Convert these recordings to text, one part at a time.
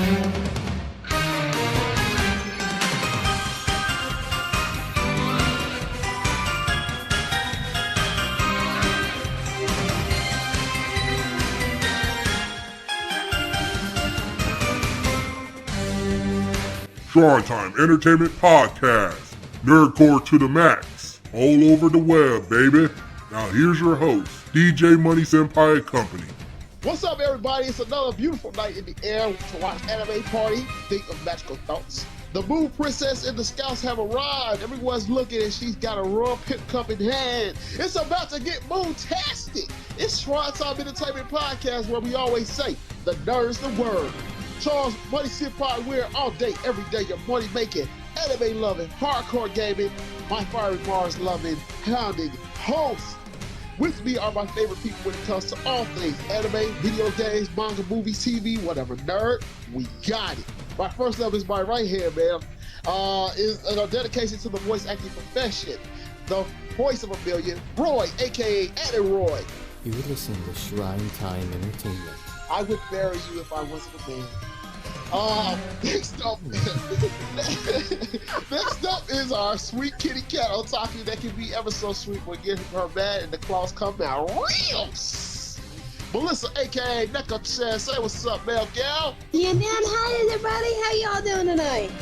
Shrinetime Entertainment Podcast. Nerdcore to the max. All over the web, baby. Now here's your host, DJ Money Senpai and Company. What's up, everybody? It's another beautiful night in the air to watch Anime Party. Think of magical thoughts. The Moon Princess and the Scouts have arrived. Everyone's looking and she's got a royal pimp cup in hand. It's about to get moon-tastic. It's Shrinetime Entertainment Podcast where we always say, the nerd's the word. Charles Money Senpai, we're all day, every day, your money making, anime loving, hardcore gaming, my fiery Mars loving, hounding host. With me are my favorite people when it comes to all things anime, video games, manga, movies, TV, whatever. Nerd, we got it. My first up is my right hand, man. Is a dedication to the voice acting profession. The voice of a million, Roy, aka AniRoy. You listen to Shrinetime Entertainment. I would marry you if I wasn't a man. Next up is our sweet kitty cat Otaku that can be ever so sweet when getting her mad and the claws come out real. Melissa, aka Neko, says, say what's up, male gal. Yeah, man, hi everybody. How y'all doing tonight?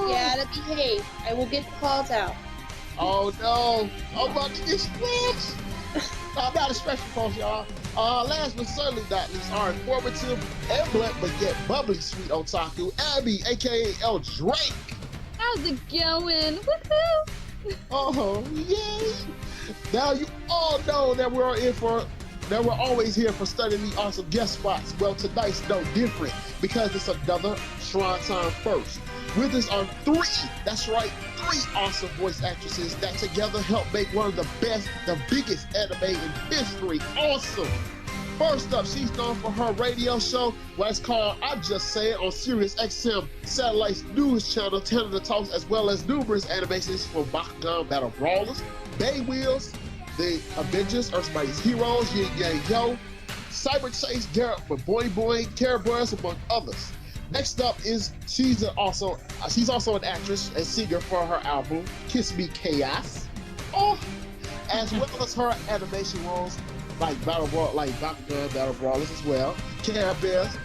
Yeah, to behave. I will get the calls out. Oh no, I'm about to get stretched. I'm not a special folks, y'all. Last but certainly not least, our informative and blunt but yet bubbly sweet otaku, Abby, aka L.Drake. How's it going? Woohoo! Oh, yay! Now you all know that we're always here for studying the awesome guest spots. Well, tonight's no different because it's another Shrinetime first. With us are three awesome voice actresses that together help make one of the biggest anime in history awesome. First up, she's known for her radio show, what's called I Just Say It on Sirius XM Satellite's news channel, telling the talks, as well as numerous animations for Bakugan Battle Brawlers, Bay Wheels, The Avengers, Earth's Mightiest Heroes, Yin Yang Yo, Cyber Chase, Garrett for Boy Boy, Care Boys, among others. Next up is she's also an actress and singer for her album Kiss Me Chaos, as well as her animation roles like Bakugan Battle Brawlers as well, Care Bears,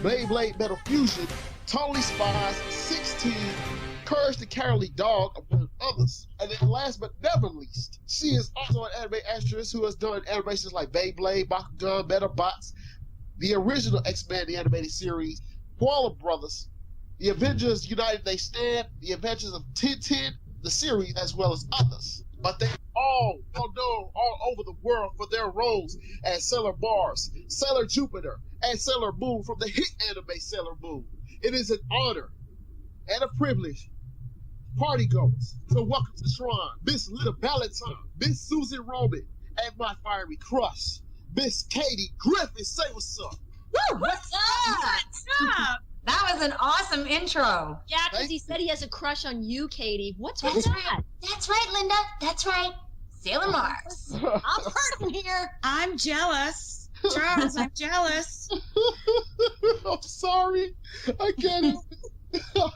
Blade Metal Fusion, Totally Spies, 16, Courage the Cowardly Dog, among others. And then last but never least, she is also an anime actress who has done animations like Beyblade, Bakugan, Metabots, the original X-Men the animated series, Koala Brothers, the Avengers United They Stand, the Adventures of Tintin, the series, as well as others. But they all well known all over the world for their roles as Sailor Mars, Sailor Jupiter, and Sailor Moon from the hit anime Sailor Moon. It is an honor and a privilege, partygoers, to welcome to Shrine Miss Linda Valentine, Miss Susan Roman, and my fiery crush, Miss Katie Griffin. Say what's up. Woo! What's up? That was an awesome intro. Yeah, because he said he has a crush on you, Katie. What's with That's that? right. That's right, Linda. That's right. Sailor Mars. I'm hurting here. I'm jealous. Charles, I'm jealous. I'm sorry. I can't help it.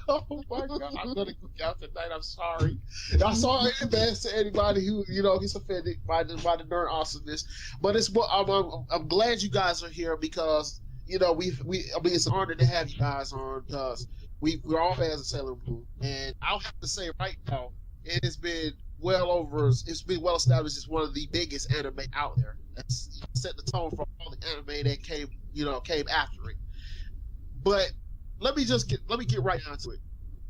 Oh my God. I'm going to cook out tonight. I'm sorry. I'm sorry in advance to anybody who, gets offended by the nerd awesomeness. But I'm glad you guys are here because, it's an honor to have you guys on because we're all fans of Sailor Moon. And I'll have to say right now, it has been well established as one of the biggest anime out there. It's set the tone for all the anime that came after it. But let me get right down to it.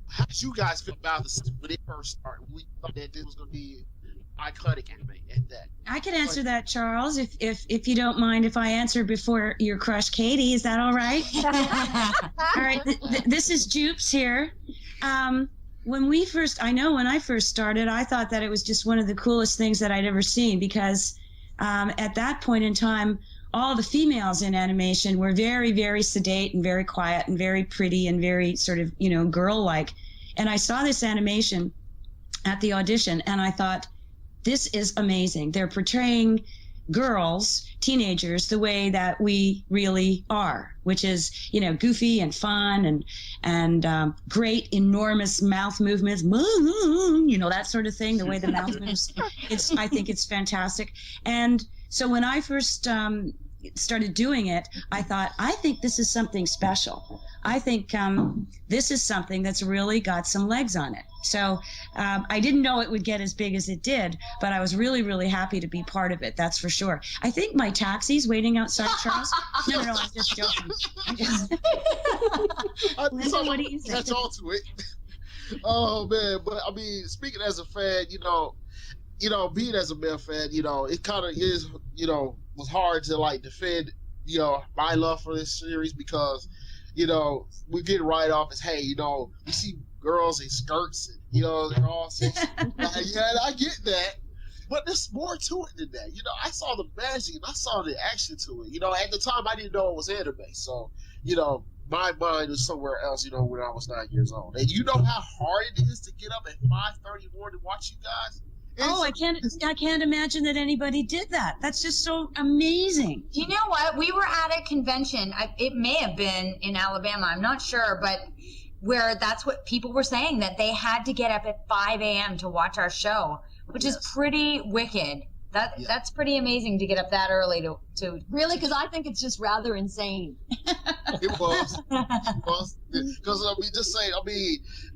How did you guys feel about this when it first started? We thought that this was going to be iconic anime at that. I can answer that, Charles, if you don't mind if I answer before your crush Katie. Is that all right? All right. This is Jupes here. When I first started, I thought that it was just one of the coolest things that I'd ever seen because at that point in time, all the females in animation were very, very sedate and very quiet and very pretty and very sort of, girl-like. And I saw this animation at the audition and I thought, this is amazing. They're portraying girls, teenagers, the way that we really are, which is, goofy and fun and great, enormous mouth movements, that sort of thing, the way the mouth moves. I think it's fantastic. And so when I first started doing it, I thought, I think this is something special. I think this is something that's really got some legs on it. So I didn't know it would get as big as it did, but I was really, really happy to be part of it. That's for sure. I think my taxi's waiting outside, Charles. No, I'm just joking. Linda, what do you think? Catch on to it. Oh man, but I mean, speaking as a fan, being as a male fan, it kind of is, was hard to like defend, my love for this series because, we get right off as, hey, we see girls in skirts and, they're all sexy. Yeah, I get that. But there's more to it than that. I saw the magic and I saw the action to it. At the time I didn't know it was anime. So, my mind was somewhere else, when I was 9 years old. And you know how hard it is to get up at 5:30 in the morning to watch you guys? I can't imagine that anybody did that. That's just so amazing. You know what? We were at a convention. It may have been in Alabama. I'm not sure, but where that's what people were saying, that they had to get up at 5 a.m. to watch our show, which is pretty wicked. That's pretty amazing to get up that early to really, because I think it's just rather insane. It was. Because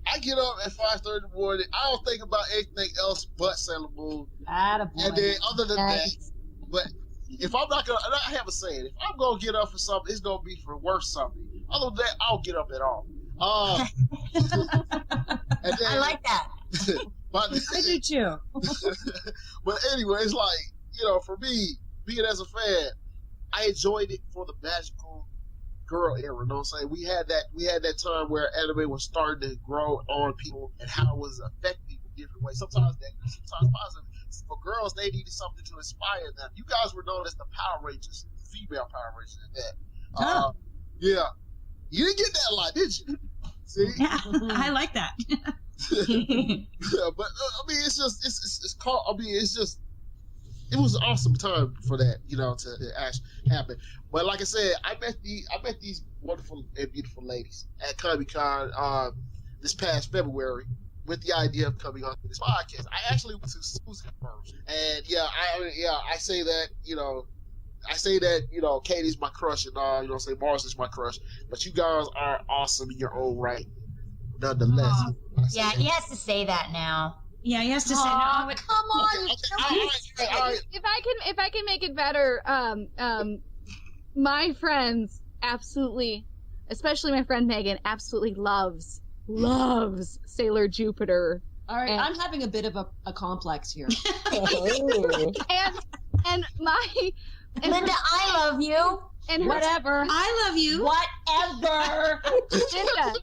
I get up at 5:30 in the morning. I don't think about anything else but Sailor Moon. And then other than that, but if I'm not gonna, I have a saying, if I'm gonna get up for something, it's gonna be for worth something. Other than that, I don't get up at all. And then, I like that. I do too. But anyway, it's like, for me, being as a fan, I enjoyed it for the magical girl era. You know what I'm saying? We had that time where anime was starting to grow on people and how it was affecting people in different ways. Sometimes negative, sometimes positive. For girls, they needed something to inspire them. You guys were known as the Power Rangers, female Power Rangers at that. Yeah. You didn't get that a lot, did you? See? Yeah, I like that. Yeah, but I mean, it was an awesome time for that, to actually happen. But like I said, I met these wonderful and beautiful ladies at Comic-Con this past February with the idea of coming on to this podcast. I actually went to Susan first, and I say that, Katie's my crush and all, say Mars is my crush, but you guys are awesome in your own right, nonetheless. Yeah, he has to say that now. Yeah, he has to say no. Come on. If I can make it better, my friends absolutely, especially my friend Megan, absolutely loves Sailor Jupiter. All right, I'm having a bit of a complex here. and Linda, I love you. And whatever. I love you. Whatever.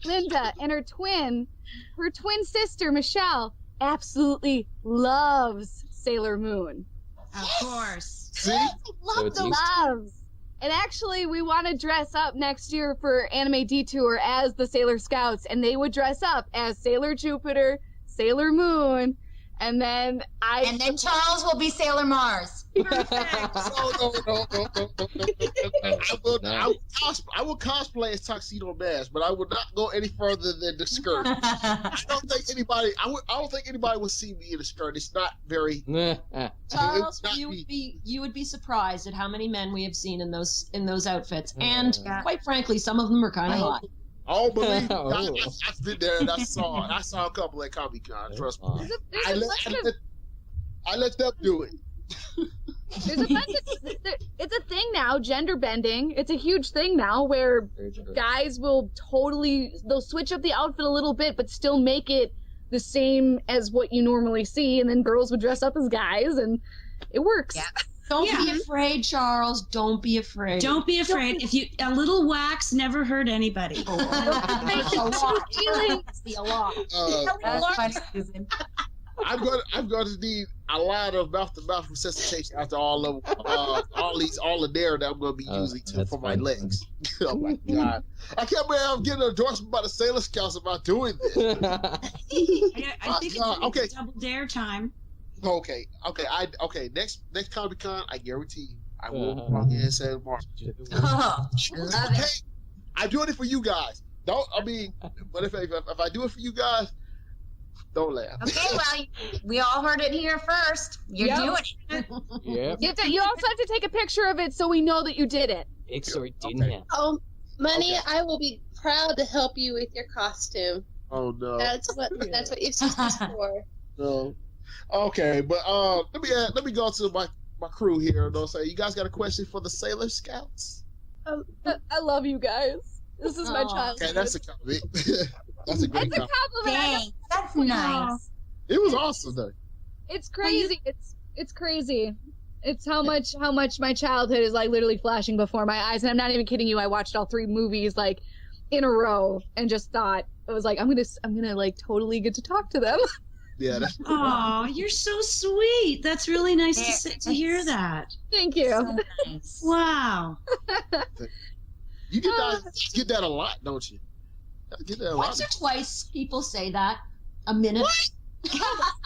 Linda, and her twin sister Michelle absolutely loves Sailor Moon. Of course. See? Loves. And actually, we want to dress up next year for Anime Detour as the Sailor Scouts, and they would dress up as Sailor Jupiter, Sailor Moon, and then Charles will be Sailor Mars. No. I will cosplay as Tuxedo Mask, but I would not go any further than the skirt. I don't think anybody would see me in a skirt. It's not very. Charles, you would be surprised at how many men we have seen in those outfits, and quite frankly, some of them are kind of hot. Oh, believe me, I've been there and I saw a couple at Comic-Con. Trust me. I let them do it. It's a thing now, gender bending. It's a huge thing now where guys will they'll switch up the outfit a little bit but still make it the same as what you normally see, and then girls would dress up as guys, and it works. Yeah. Don't be afraid, Charles. Don't be afraid. Don't be afraid. A little wax never hurt anybody. I'm going to need a lot of mouth-to-mouth resuscitation after all the dare that I'm going to be using for my legs. Oh my God! I can't believe I'm getting an endorsement by the Sailor Scouts about doing this. I think it's double dare time. Okay. Next Comic-Con, I guarantee you, I will walk in and say March. Oh, I love it. Hey, I'm doing it for you guys. But if I do it for you guys, don't laugh. Okay, well, we all heard it here first. You're doing it. Yeah. You also have to take a picture of it so we know that you did it. Oh, Money, I will be proud to help you with your costume. Oh no. That's what your sister's for. No. Okay, but let me go to my crew here. Don't say you guys got a question for the Sailor Scouts? I love you guys. This is my childhood. Okay, that's a compliment. That's a great compliment. Dang, that's nice. It was awesome though. It's crazy. It's crazy. It's how much my childhood is like literally flashing before my eyes, and I'm not even kidding you. I watched all 3 movies like in a row and just thought it was like I'm gonna like totally get to talk to them. Yeah. That's Oh, you're so sweet. That's really nice to hear that. Thank you. So nice. Wow. You guys get that a lot, don't you? Get that a lot. Once or twice, people say that. A minute. What?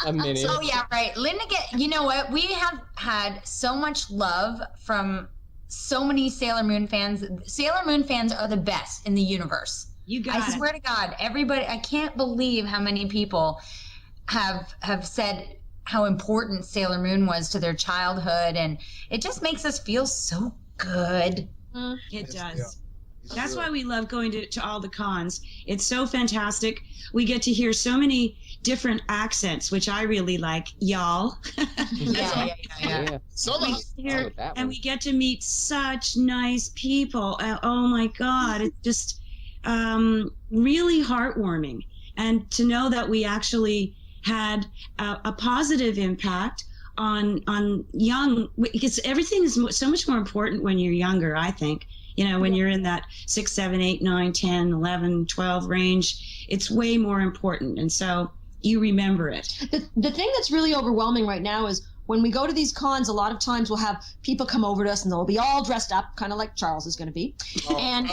A minute. Oh yeah, right. Linda, you know what? We have had so much love from so many Sailor Moon fans. Sailor Moon fans are the best in the universe. You got I swear to God, everybody. I can't believe how many people have said how important Sailor Moon was to their childhood, and it just makes us feel so good. It does. Yeah. That's why we love going to all the cons. It's so fantastic. We get to hear so many different accents, which I really like. Y'all. Yeah. So And we get to meet such nice people. Oh my God. It's just really heartwarming. And to know that we actually had a positive impact on young, because everything is so much more important when you're younger, I think. You know, when you're in that 6, 7, 8, 9, 10, 11, 12 range, it's way more important. And so you remember it. The thing that's really overwhelming right now is when we go to these cons, a lot of times we'll have people come over to us and they'll be all dressed up, kind of like Charles is going to be. And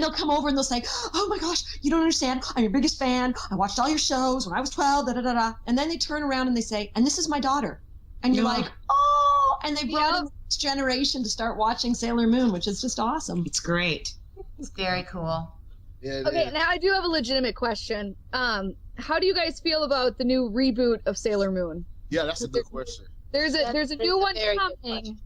they'll come over and they'll say, oh my gosh, you don't understand. I'm your biggest fan. I watched all your shows when I was 12, da-da-da-da. And then they turn around and they say, and this is my daughter. And you're like, oh, and they brought in the next generation to start watching Sailor Moon, which is just awesome. It's great. It's very cool. Yeah, Okay, now I do have a legitimate question. How do you guys feel about the new reboot of Sailor Moon? Yeah, that's a good question. There's a new one coming,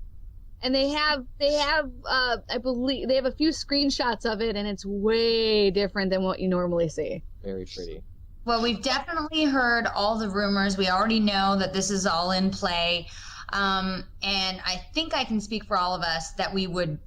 and they have I believe they have a few screenshots of it, and it's way different than what you normally see. Very pretty. Well, we've definitely heard all the rumors. We already know that this is all in play. And I think I can speak for all of us that we would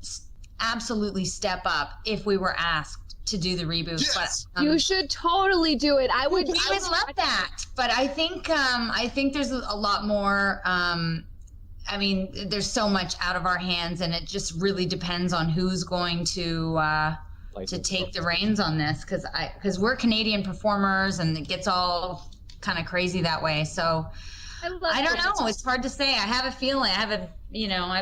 absolutely step up if we were asked to do the reboot. Yes. But, You should totally do it. I would love that. But I think there's a lot more. I mean, there's so much out of our hands, and it just really depends on who's going to take the reins on this, because we're Canadian performers, and it gets all kind of crazy that way. So I don't know. It's hard to say. I have a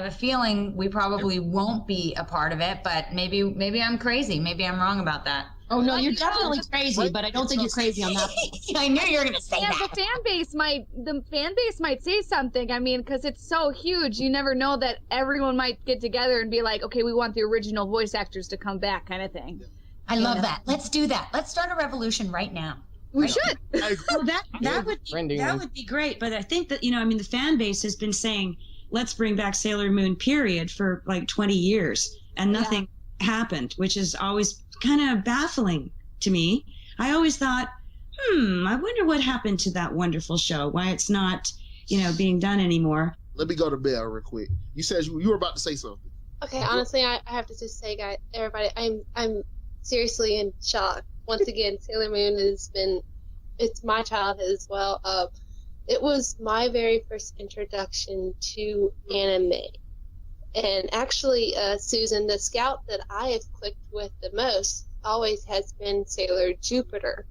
feeling we probably won't be a part of it, but maybe I'm crazy. Maybe I'm wrong about that. Oh no, you're definitely crazy, but I don't think you're crazy on that. I knew you were going to say that. The fan base might say something. I mean, because it's so huge, you never know that everyone might get together and be like, okay, we want the original voice actors to come back, kind of thing. I love that. Let's do that. Let's start a revolution right now. We should. Well, that would be great. But I think that, the fan base has been saying, let's bring back Sailor Moon, period, for like 20 years. And nothing happened, which is always kind of baffling to me. I always thought, I wonder what happened to that wonderful show, why it's not, being done anymore. Let me go to Belle real quick. You said you were about to say something. Okay, honestly, I have to just say, guys, everybody, I'm seriously in shock. Once again, Sailor Moon it's my childhood as well. It was my very first introduction to anime. And actually, Susan, the scout that I have clicked with the most always has been Sailor Jupiter.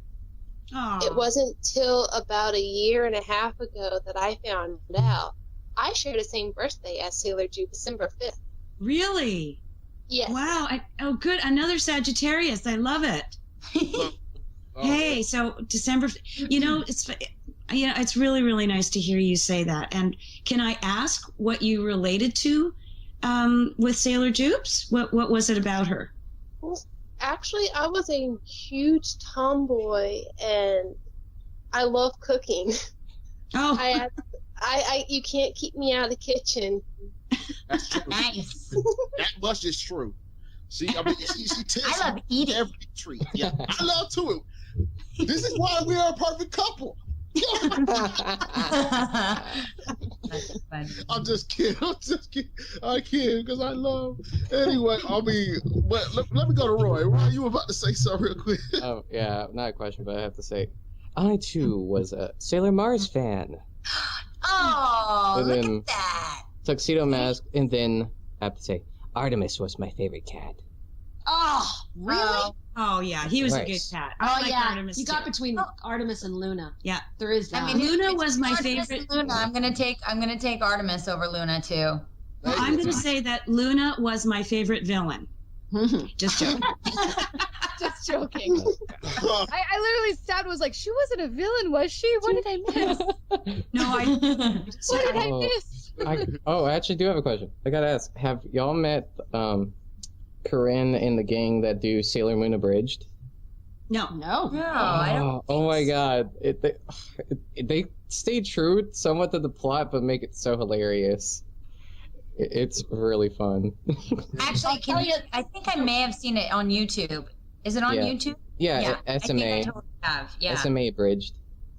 Aww. It wasn't till about a year and a half ago that I found out I share the same birthday as Sailor Jupiter, December 5th. Really? Yes. Wow. Good. Another Sagittarius. I love it. Hey, so December, it's really, really nice to hear you say that. And can I ask what you related to with Sailor Jupes? What was it about her? Well, actually, I was a huge tomboy, and I love cooking. Oh, I you can't keep me out of the kitchen. That's true. Nice. That much is true. She takes I love eating. every treat. Yeah, I love too. This is why we are a perfect couple. That's funny. I'm just kidding. I kid because I love. Anyway, I mean, but let me go to Roy. Roy, you were about to say something real quick. Oh, yeah, not a question, but I have to say, I too was a Sailor Mars fan. Oh, And look then- at that. Tuxedo Mask, and then I have to say, Artemis was my favorite cat. Oh, really? oh yeah, he was a Right. good cat. Oh, I like yeah. Artemis You got too. between Artemis and Luna. Yeah. There is that. I mean, Luna it's was my Artemis favorite. and Luna. I'm gonna take Artemis over Luna too. Well, I'm going to say that Luna was my favorite villain. Just joking. Just joking. I literally stopped and was like, she wasn't a villain, was she? What did I miss? No, I. What did I Oh. miss? I actually do have a question. I gotta ask, have y'all met Corinne and the gang that do Sailor Moon Abridged? No. No. No, I don't. Oh my god. They stay true somewhat to the plot, but make it so hilarious. It's really fun. Actually, I think I may have seen it on YouTube. Is it on Yeah. YouTube? Yeah, I think I SMA. totally have. Yeah. SMA Abridged.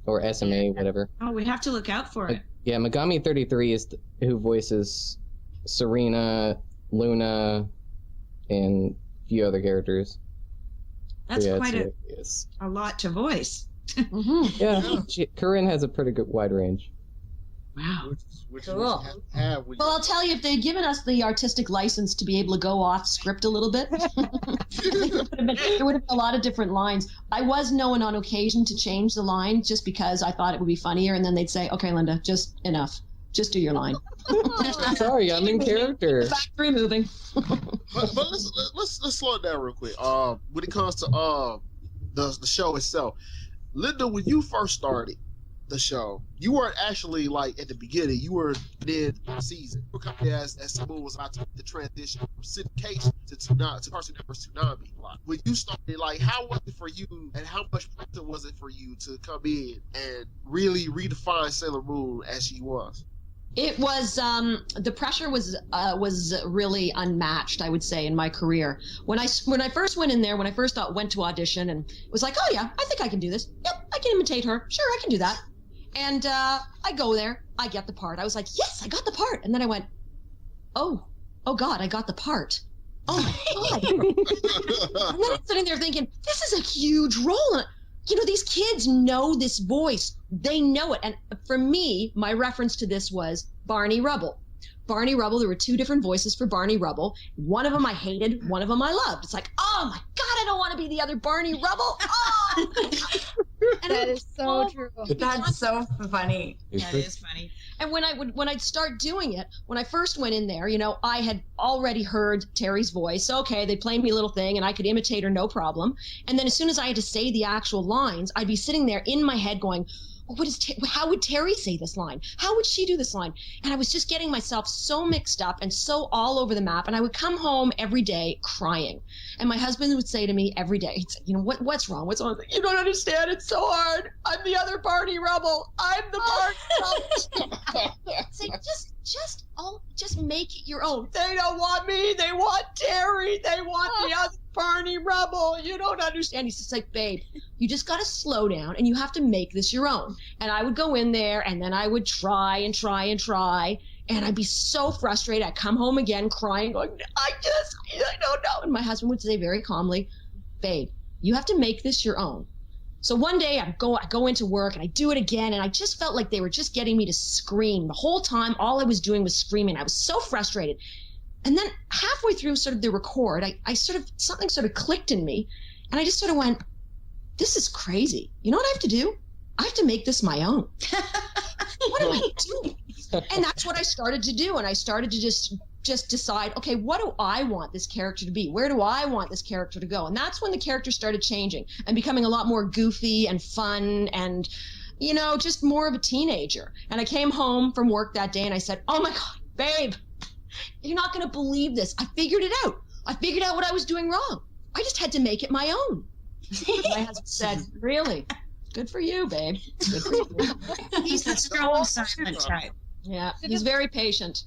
Or SMA, whatever. Oh, we have to look out for it. Yeah, Megami33 is who voices Serena, Luna, and a few other characters. That's Yeah, quite yes. a lot to voice. Yeah, Corinne has a pretty good wide range. Wow. Which Cool. you have when Well, I'll tell you, if they'd given us the artistic license to be able to go off script a little bit, there would have been a lot of different lines. I was known on occasion to change the line just because I thought it would be funnier, and then they'd say, "Okay, Linda, just enough. Just do your line." Sorry, I'm in character. Factory moving. But let's slow it down real quick. When it comes to the show itself, Linda, when you first started the show, you weren't actually like at the beginning. You were mid season. You were coming as smooth was about to the transition from syndication to Cartoon Network's Tsunami. When you started, like, how was it for you, and how much pressure was it for you to come in and really redefine Sailor Moon as she was? It was the pressure was really unmatched, I would say, in my career. When I first went in there, when I first went to audition, and it was like, oh yeah, I think I can do this. Yep, I can imitate her. Sure, I can do that. And I go there, I get the part. I was like, yes, I got the part. And then I went, oh God, I got the part. Oh my God. And then I'm sitting there thinking, this is a huge role. You know, these kids know this voice. They know it. And for me, my reference to this was Barney Rubble. Barney Rubble, there were two different voices for Barney Rubble. One of them I hated, one of them I loved. It's like, oh my God, I don't want to be the other Barney Rubble. Oh! And That is so true. That's so funny. That is funny. And when I'd start doing it, when I first went in there, you know, I had already heard Terry's voice. Okay, they played me a little thing, and I could imitate her, no problem. And then as soon as I had to say the actual lines, I'd be sitting there in my head going, well, how would Terry say this line? How would she do this line? And I was just getting myself so mixed up and so all over the map. And I would come home every day crying. And my husband would say to me every day, he'd say, you know, what's wrong? What's wrong? You don't understand. It's so hard. I'm the other Barney Rubble. I'm the Barney Rubble. Say, just make it your own. They don't want me. They want Terry. They want the other Barney Rubble. You don't understand. He's just like, babe, you just got to slow down and you have to make this your own. And I would go in there and then I would try and try and try. And I'd be so frustrated. I'd come home again crying, going, I don't know. And my husband would say very calmly, babe, you have to make this your own. So one day I go into work and I do it again. And I just felt like they were just getting me to scream. The whole time, all I was doing was screaming. I was so frustrated. And then halfway through sort of the record, something sort of clicked in me. And I just sort of went, this is crazy. You know what I have to do? I have to make this my own. What do I do? And that's what I started to do. And I started to just decide, okay, what do I want this character to be? Where do I want this character to go? And that's when the character started changing and becoming a lot more goofy and fun and just more of a teenager. And I came home from work that day and I said, oh my God, babe, you're not going to believe this. I figured it out. I figured out what I was doing wrong. I just had to make it my own. My husband said, really? Good for you, babe. Good for you. He's the strong silent type. Yeah, he's very patient.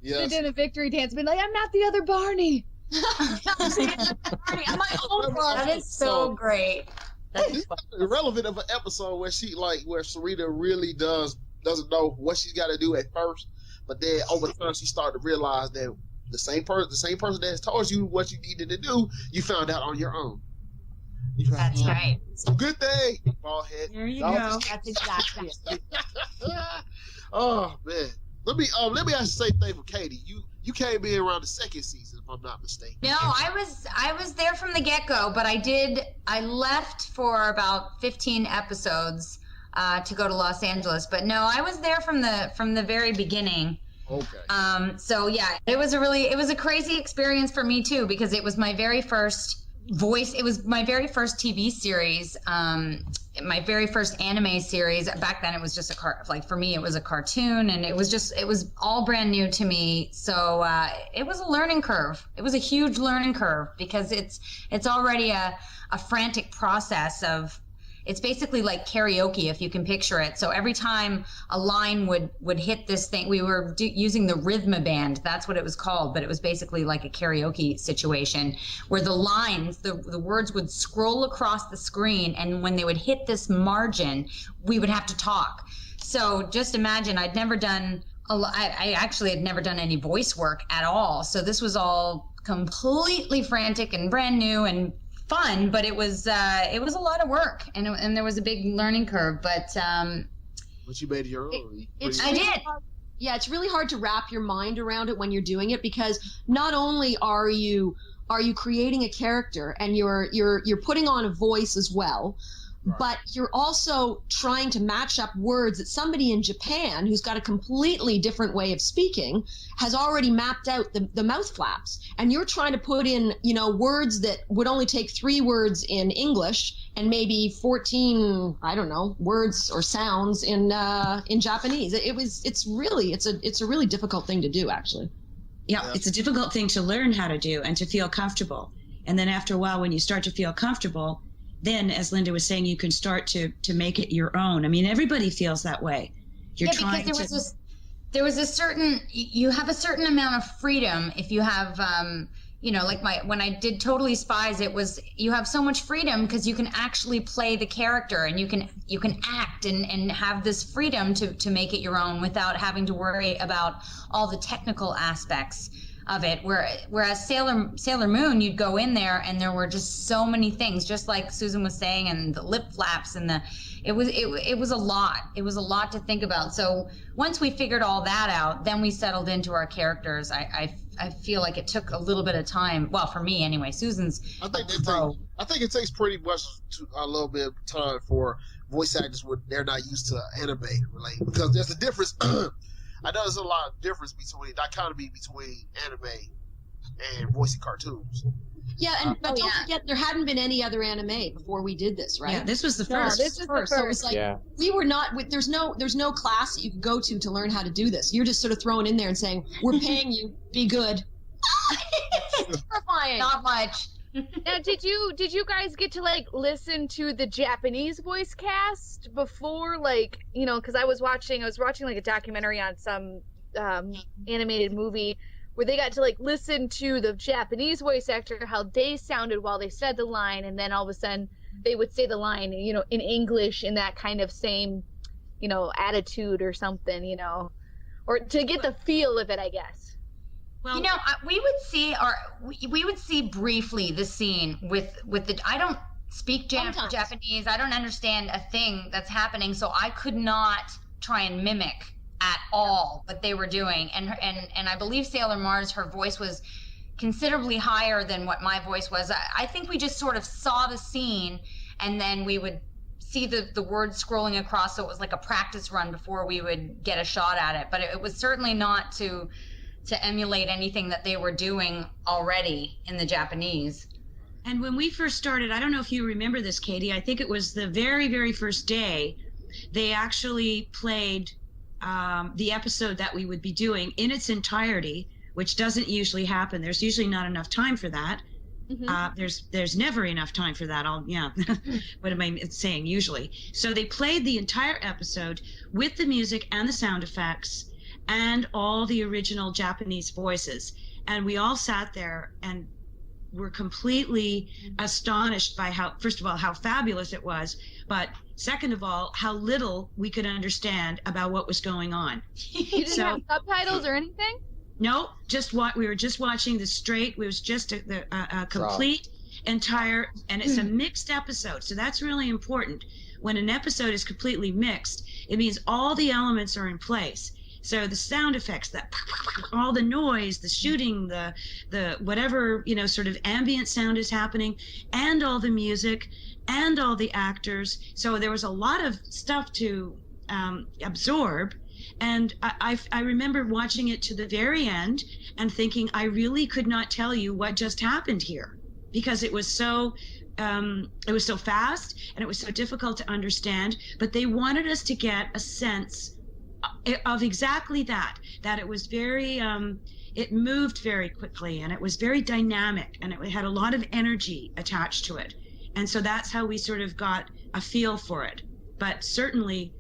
Should have done a victory dance, been like, I'm not the other Barney. I'm my own Barney. That is so great. That's irrelevant of an episode where Sarita really doesn't know what she's got to do at first, but then over time she started to realize that the same person that has told you what you needed to do, you found out on your own. That's right. So good thing, bald head. There you go. That's exactly it. Oh man, let me ask the same thing for Katie. You came in around the second season, if I'm not mistaken. No, I was there from the get-go, but I left for about 15 episodes to go to Los Angeles. But no, I was there from the very beginning. Okay. So yeah, it was a crazy experience for me too, because it was my very first voice. It was my very first TV series, my very first anime series. Back then it was just for me it was a cartoon, and it was all brand new to me. So it was a learning curve. It was a huge learning curve because it's already a frantic process of. It's basically like karaoke, if you can picture it. So every time a line would hit this thing, we were using the Rhythmaband. That's what it was called, but it was basically like a karaoke situation where the lines, the words would scroll across the screen, and when they would hit this margin, we would have to talk. So just imagine, I actually had never done any voice work at all. So this was all completely frantic and brand new and fun, but it was a lot of work, and there was a big learning curve. But you made it your own. I did. Yeah, it's really hard to wrap your mind around it when you're doing it, because not only are you creating a character and you're putting on a voice as well, but you're also trying to match up words that somebody in Japan who's got a completely different way of speaking has already mapped out the mouth flaps, and you're trying to put in words that would only take 3 words in English and maybe 14 words or sounds in Japanese. It's a really difficult thing to do, actually. Yeah, it's a difficult thing to learn how to do and to feel comfortable. And then after a while, when you start to feel comfortable, then, as Linda was saying, you can start to make it your own. I mean, everybody feels that way. Because there was a certain, you have a certain amount of freedom if you have, when I did Totally Spies, you have so much freedom because you can actually play the character, and you can act and have this freedom to make it your own without having to worry about all the technical aspects of it, whereas Sailor Moon, you'd go in there and there were just so many things, just like Susan was saying, and the lip flaps and it was a lot to think about. So once we figured all that out, then we settled into our characters. I feel like it took a little bit of time. Well, for me anyway. Susan's I think it takes pretty much a little bit of time for voice actors when they're not used to anime, like, because there's a difference. I know there's a lot of difference between anime and voicing cartoons. Yeah, but don't forget, there hadn't been any other anime before we did this, right? Yeah, this was the first. This was the first. So it was like we were not. There's no class that you could go to learn how to do this. You're just sort of thrown in there and saying, "We're paying you. Be good." It's terrifying. Not much. Now, did you guys get to listen to the Japanese voice cast before, because I was watching a documentary on some animated movie where they got to listen to the Japanese voice actor, how they sounded while they said the line, and then all of a sudden they would say the line, in English in that kind of same, attitude or something, or to get the feel of it, I guess. Well, we would see briefly the scene with the. I don't speak Japanese. I don't understand a thing that's happening, so I could not try and mimic at all what they were doing. And I believe Sailor Mars, her voice was considerably higher than what my voice was. I think we just sort of saw the scene, and then we would see the words scrolling across, so it was like a practice run before we would get a shot at it. But it was certainly not to emulate anything that they were doing already in the Japanese. And when we first started, I don't know if you remember this, Katie, I think it was the very, very first day, they actually played the episode that we would be doing in its entirety, which doesn't usually happen. There's usually not enough time for that. There's never enough time for that. What am I saying? Usually. So they played the entire episode with the music and the sound effects and all the original Japanese voices. And we all sat there and were completely astonished by first of all, how fabulous it was, but second of all, how little we could understand about what was going on. You didn't have subtitles or anything? No, we were just watching it was just a complete entire, and it's a mixed episode. So that's really important. When an episode is completely mixed, it means all the elements are in place. So the sound effects, all the noise, the shooting, the whatever, sort of ambient sound is happening, and all the music and all the actors. So there was a lot of stuff to absorb. And I remember watching it to the very end and thinking, I really could not tell you what just happened here, because it was so fast and it was so difficult to understand. But they wanted us to get a sense of exactly that it was very, it moved very quickly, and it was very dynamic, and it had a lot of energy attached to it. And so that's how we sort of got a feel for it. But certainly,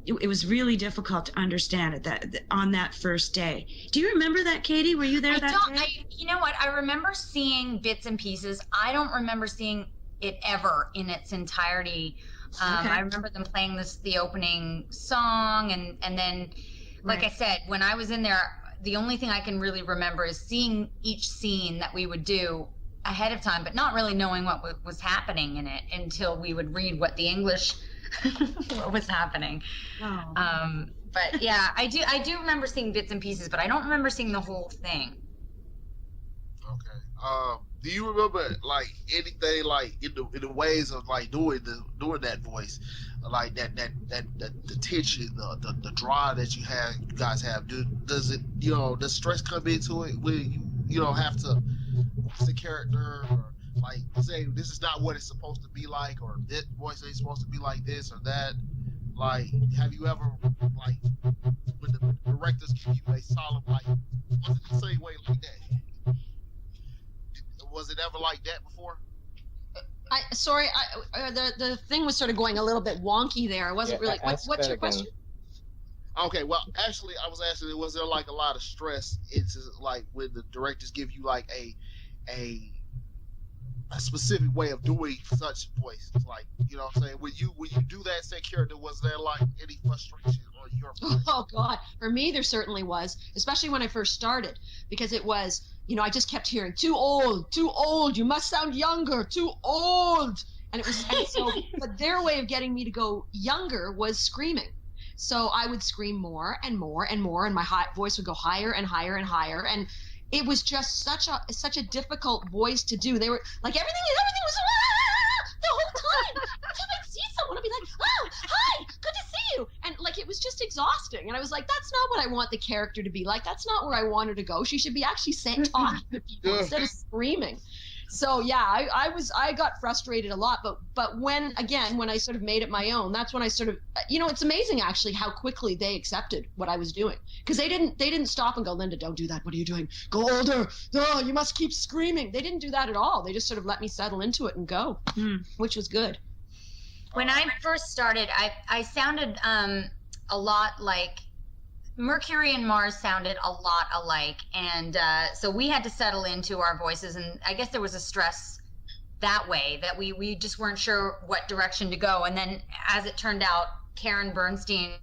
it was really difficult to understand it on that first day. Do you remember that, Katie? Were you there that day? You know what? I remember seeing bits and pieces. I don't remember seeing it ever in its entirety. Okay. I remember them playing the opening song, and then, like I said, when I was in there, the only thing I can really remember is seeing each scene that we would do ahead of time, but not really knowing what was happening in it until we would read what the English what was happening. Oh. But yeah, I do remember seeing bits and pieces, but I don't remember seeing the whole thing. Okay. Do you remember like anything like in the ways of like doing that voice, like that the tension, the drive that you guys have? Does it does stress come into it when you don't have to voice the character, or like say this is not what it's supposed to be like, or this voice ain't supposed to be like this or that? Like, have you ever like when the directors give you a solemn like, was it the same way like that? Was it ever like that before? The thing was sort of going a little bit wonky there. I wasn't really. What's your question? Okay, well, actually, I was asking, was there like a lot of stress into like when the directors give you like a specific way of doing such voices? Like, you know what I'm saying? When you do that say character, was there like any frustration on your part? Oh God, for me there certainly was, especially when I first started, because it was, I just kept hearing too old, you must sound younger, too old. And it was, and so, but their way of getting me to go younger was screaming. So I would scream more and more and more, and my voice would go higher and higher and higher. And it was just such a difficult voice to do. They were like, everything was the whole time. Every time I'd see someone, I'd be like, oh, hi, good to see you. And like, it was just exhausting. And I was like, that's not what I want the character to be like. That's not where I want her to go. She should be actually talking to people instead of screaming. So yeah, I got frustrated a lot, but when I sort of made it my own, that's when I sort of, it's amazing actually how quickly they accepted what I was doing, because they didn't stop and go, Linda, don't do that. What are you doing? Go older. No, you must keep screaming. They didn't do that at all. They just sort of let me settle into it and go, which was good. When I first started, I sounded a lot like Mercury and Mars sounded a lot alike, and so we had to settle into our voices, and I guess there was a stress that way that we just weren't sure what direction to go. And then as it turned out, Karen Bernstein,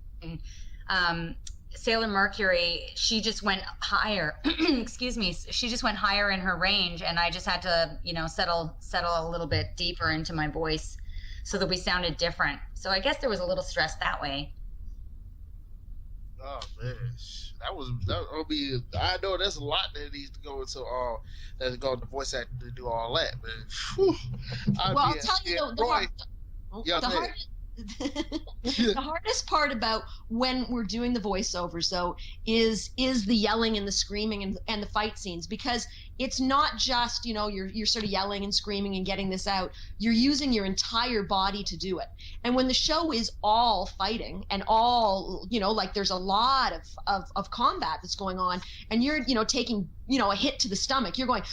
Sailor Mercury, she just went higher. Excuse me, she just went higher in her range, and I just had to settle a little bit deeper into my voice so that we sounded different. So I guess there was a little stress that way. Oh man, I know there's a lot that needs to go into that's going to voice acting to do all that, man. Whew. I'll tell you the hardest part about when we're doing the voiceovers, though, is the yelling and the screaming and the fight scenes, because it's not just, you know, you're sort of yelling and screaming and getting this out. You're using your entire body to do it. And when the show is all fighting and all, you know, like there's a lot of combat that's going on, and you're, you know, taking, you know, a hit to the stomach, you're going,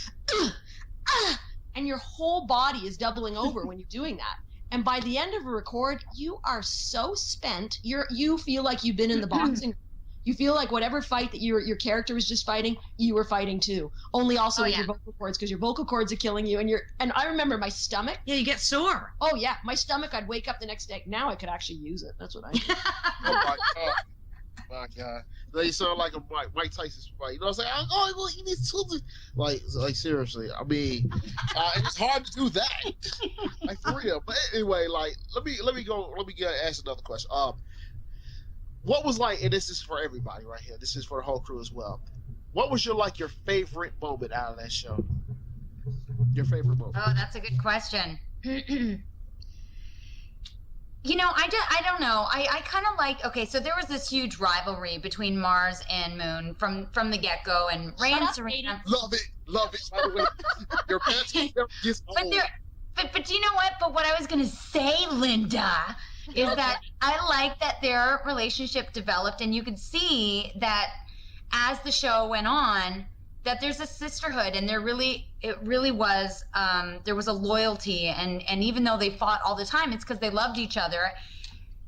and your whole body is doubling over when you're doing that. And by the end of a record, you are so spent. You feel like you've been in the boxing. You feel like whatever fight that your character was just fighting, you were fighting too. Only also with your vocal cords, because your vocal cords are killing you. And I remember my stomach. Yeah, you get sore. Oh yeah, my stomach. I'd wake up the next day. Now I could actually use it. That's what I do. Oh my God. My God. They sound like a Mike Tyson's fight. You know what I'm saying? Oh, well, you need to like seriously. I mean, it's hard to do that. Like for real. But anyway, like let me ask another question. What was like, and this is for everybody right here. This is for the whole crew as well. What was your favorite moment out of that show? Your favorite moment? Oh, that's a good question. You know, I don't know. I kind of like, okay, so there was this huge rivalry between Mars and Moon from the get-go, and Ray and Serena. Love it. By the way, your pants never gets old. But you know what? But what I was going to say, Linda, is that I like that their relationship developed, and you could see that as the show went on, that there's a sisterhood, and it really was, there was a loyalty, and even though they fought all the time, it's because they loved each other,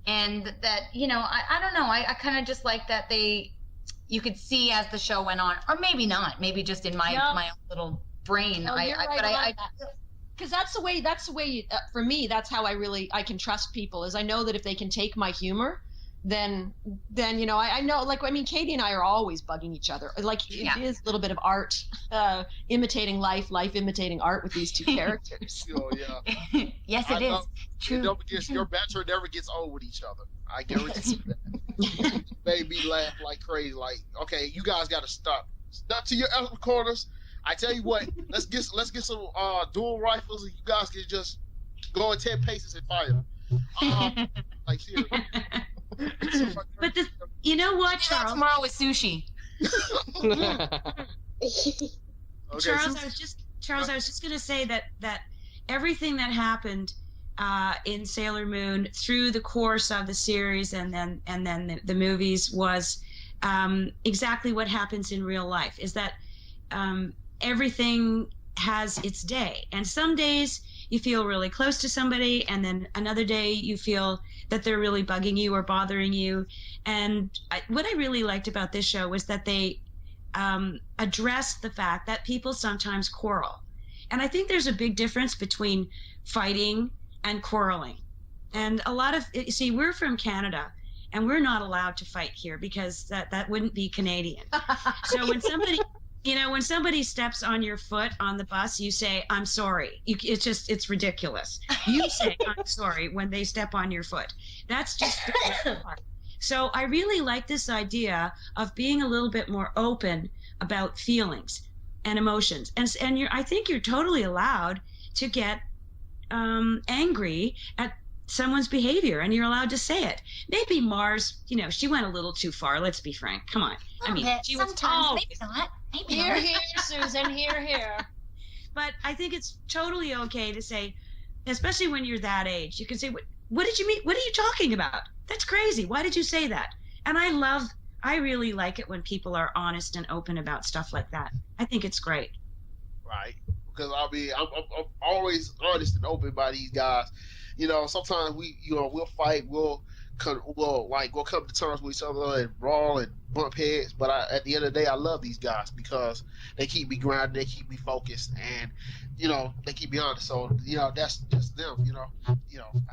and that, you know, I don't know, I kind of just like that you could see as the show went on, or maybe not, maybe just in my own little brain. No, you're right, because that's the way for me, that's how I can trust people, is I know that if they can take my humor, then you know, I know, like, I mean, Katie and I are always bugging each other. Like, it is a little bit of art, imitating life imitating art with these two characters. Oh, yeah. Yes, it is. True. Your banter never gets old with each other. I guarantee you that. Made me laugh like crazy. Like, okay, you guys got to stop. Stop to your recorders. I tell you what, let's get some dual rifles, and you guys can just go in 10 paces and fire. Like, seriously. But you know what, Charles? Tomorrow with sushi. Charles, I was just going to say that everything that happened in Sailor Moon through the course of the series and then the movies was exactly what happens in real life. Is that everything has its day, and some days you feel really close to somebody, and then another day you feel that they're really bugging you or bothering you. And what I really liked about this show was that they addressed the fact that people sometimes quarrel. And I think there's a big difference between fighting and quarreling. And a lot of, see, we're from Canada, and we're not allowed to fight here because that wouldn't be Canadian. So when somebody steps on your foot on the bus, you say, "I'm sorry." It's ridiculous. You say, "I'm sorry" when they step on your foot. That's just so I really like this idea of being a little bit more open about feelings and emotions. And I think you're totally allowed to get angry at someone's behavior, and you're allowed to say it. Maybe Mars, you know, she went a little too far. Let's be frank. Come on. I mean, she was maybe not. Here, Susan, here. But I think it's totally okay to say, especially when you're that age, you can say, what did you mean? What are you talking about? That's crazy. Why did you say that? And I really like it when people are honest and open about stuff like that. I think it's great. Right. Because I mean, I'm always honest and open by these guys. You know, sometimes we'll fight, we'll come to terms with each other and brawl and bump heads. But at the end of the day, I love these guys because they keep me grounded, they keep me focused, and you know, they keep me honest. So you know, that's just them. You know.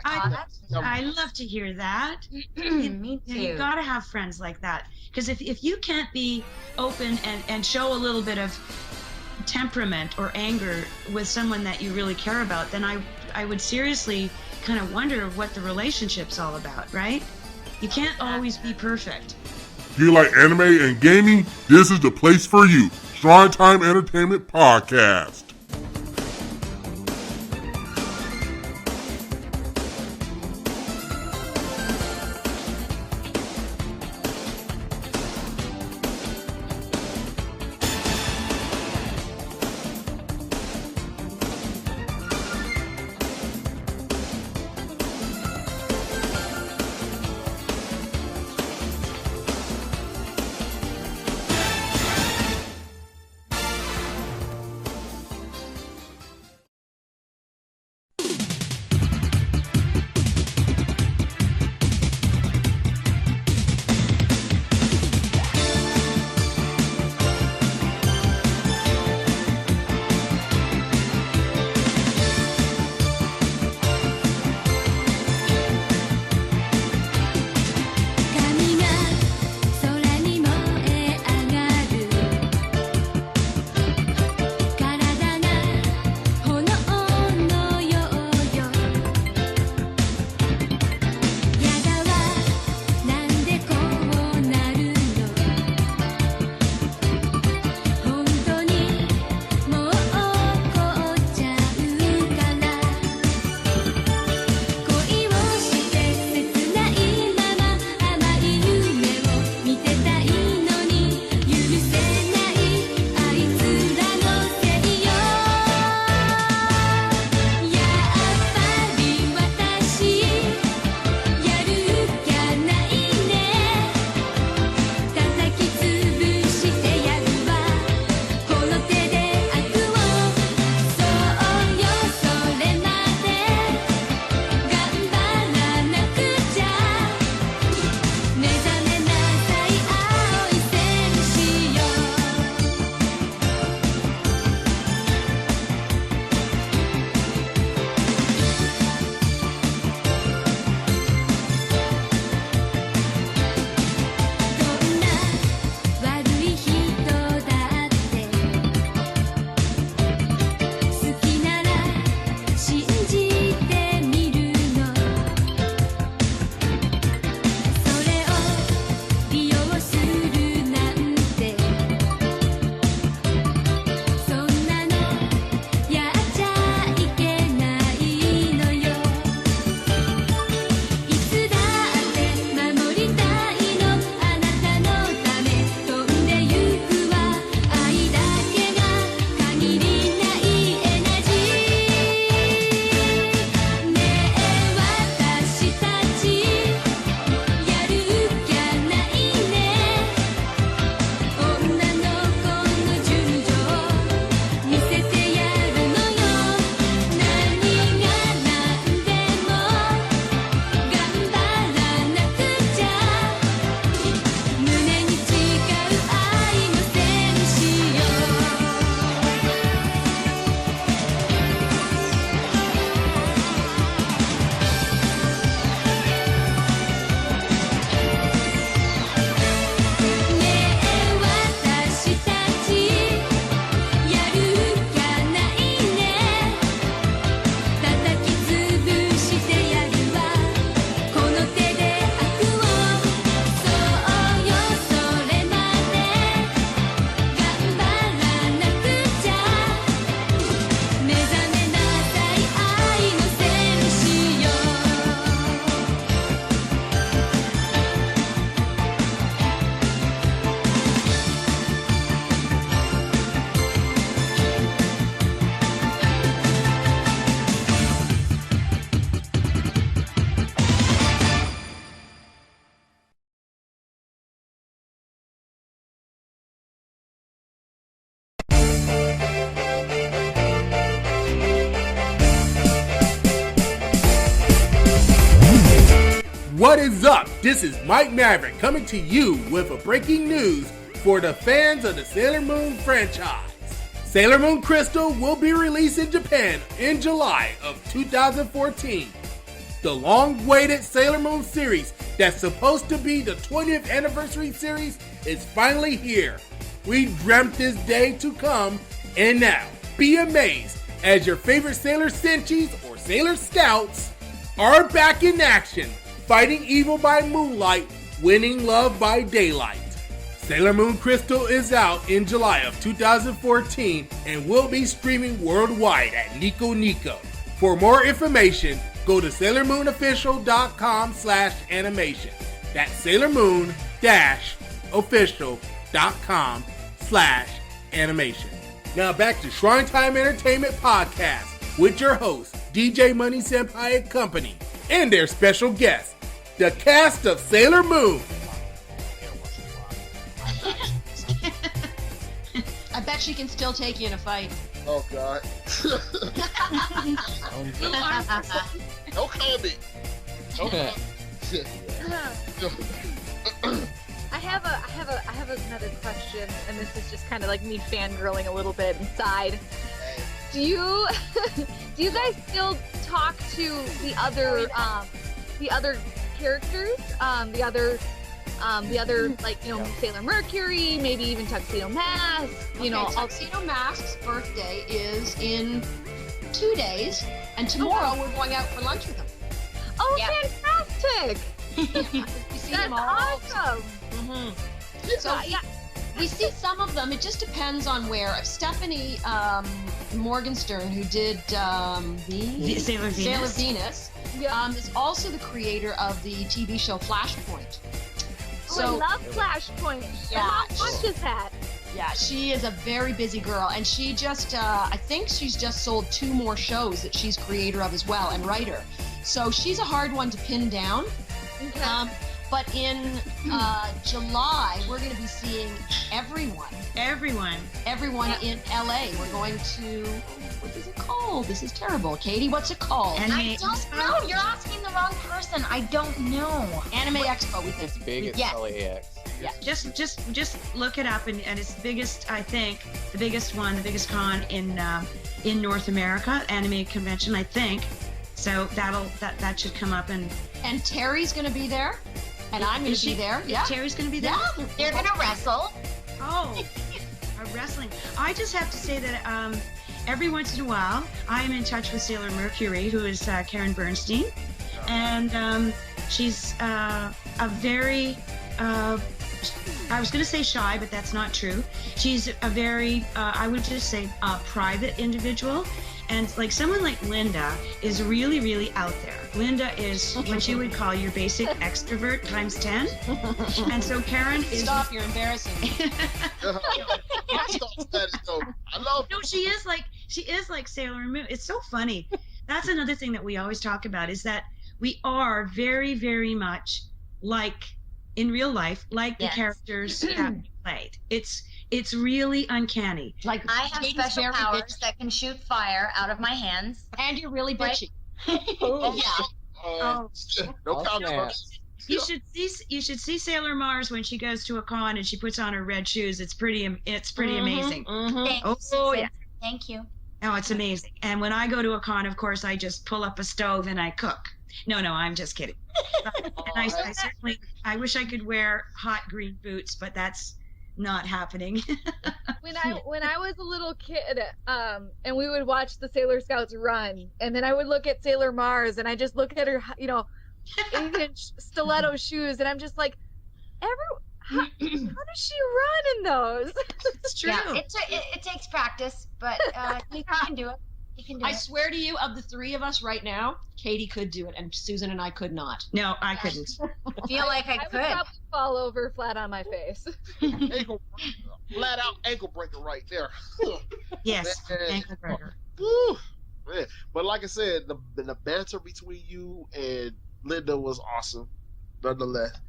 I love to hear that. Me too. You got to have friends like that, because if you can't be open and show a little bit of temperament or anger with someone that you really care about, then I would seriously kind of wonder what the relationship's all about, right? You can't always be perfect. If you like anime and gaming, this is the place for you. Shrinetime Entertainment Podcast. What is up? This is Mike Maverick coming to you with a breaking news for the fans of the Sailor Moon franchise. Sailor Moon Crystal will be released in Japan in July of 2014. The long-awaited Sailor Moon series that's supposed to be the 20th anniversary series is finally here. We dreamt this day to come, and now be amazed as your favorite Sailor Senshis or Sailor Scouts are back in action, fighting evil by moonlight, winning love by daylight. Sailor Moon Crystal is out in July of 2014 and will be streaming worldwide at Nico Nico. For more information, go to SailorMoonOfficial.com/animation. That's SailorMoon-Official.com/animation. Now back to Shrine Time Entertainment Podcast with your hosts, DJ Money Senpai and Company, and their special guests, the cast of Sailor Moon. I bet she can still take you in a fight. Oh God. No comment. Okay. I have another question, and this is just kind of like me fangirling a little bit inside. Do you guys still talk to the other characters, the other like Sailor Mercury, maybe even Tuxedo Mask? Tuxedo Mask's birthday is in 2 days, and tomorrow we're going out for lunch with him. Oh, Yeah. fantastic! We see That's them all. awesome. Mm-hmm. So we see some of them. It just depends on where. Stephanie Morgenstern, who did the Sailor Venus, is also the creator of the TV show Flashpoint. I love Flashpoint. Yeah. How much is that? Yeah, she is a very busy girl, and she just, I think she's just sold 2 more shows that she's creator of as well, and writer. So she's a hard one to pin down. Okay. But in July, we're going to be seeing everyone in LA. We're going to, what is it called? This is terrible. Katie, what's it called? I don't know. You're asking the wrong person. I don't know. Anime Expo, we think. It's big. It's LAX. Yeah. Just look it up, and it's the biggest, I think, the biggest con in North America, anime convention, I think. So that should come up, and Terry's going to be there, and I'm going to be there. Yeah, Terry's going to be there. Yeah, They're gonna wrestle. Oh, wrestling. I just have to say that every once in a while, I am in touch with Sailor Mercury, who is Karen Bernstein, and she's a very I was going to say shy, but that's not true. She's a very, I would just say, private individual. And like someone like Linda is really, really out there. Linda is what you would call your basic extrovert times 10. And so Karen is... Stop, you're embarrassing me. I love. No, she is like Sailor Moon. It's so funny. That's another thing that we always talk about, is that we are very, very much like, in real life, like the characters that we played. It's really uncanny. Like, I have special powers that can shoot fire out of my hands. And you're really bitchy. No comment. You should see Sailor Mars when she goes to a con and she puts on her red shoes. It's pretty amazing. Yeah. Thank you. No, it's amazing. And when I go to a con, of course, I just pull up a stove and I cook. No, I'm just kidding. And I wish I could wear hot green boots, but that's not happening. When I was a little kid, and we would watch the Sailor Scouts run, and then I would look at Sailor Mars, and I just look at her, 8-inch stiletto shoes, and I'm just like, how does she run in those? It's true. Yeah, it takes practice, but you can do it. You can do I it. swear to you, of the 3 of us right now, Katie could do it, and Susan and I could not. No, I couldn't. I feel like I could. would probably fall over flat on my face. Flat out ankle breaker right there. Yes, Man. ankle breaker. Woo, man. But like I said, the banter between you and Linda was awesome. Nonetheless,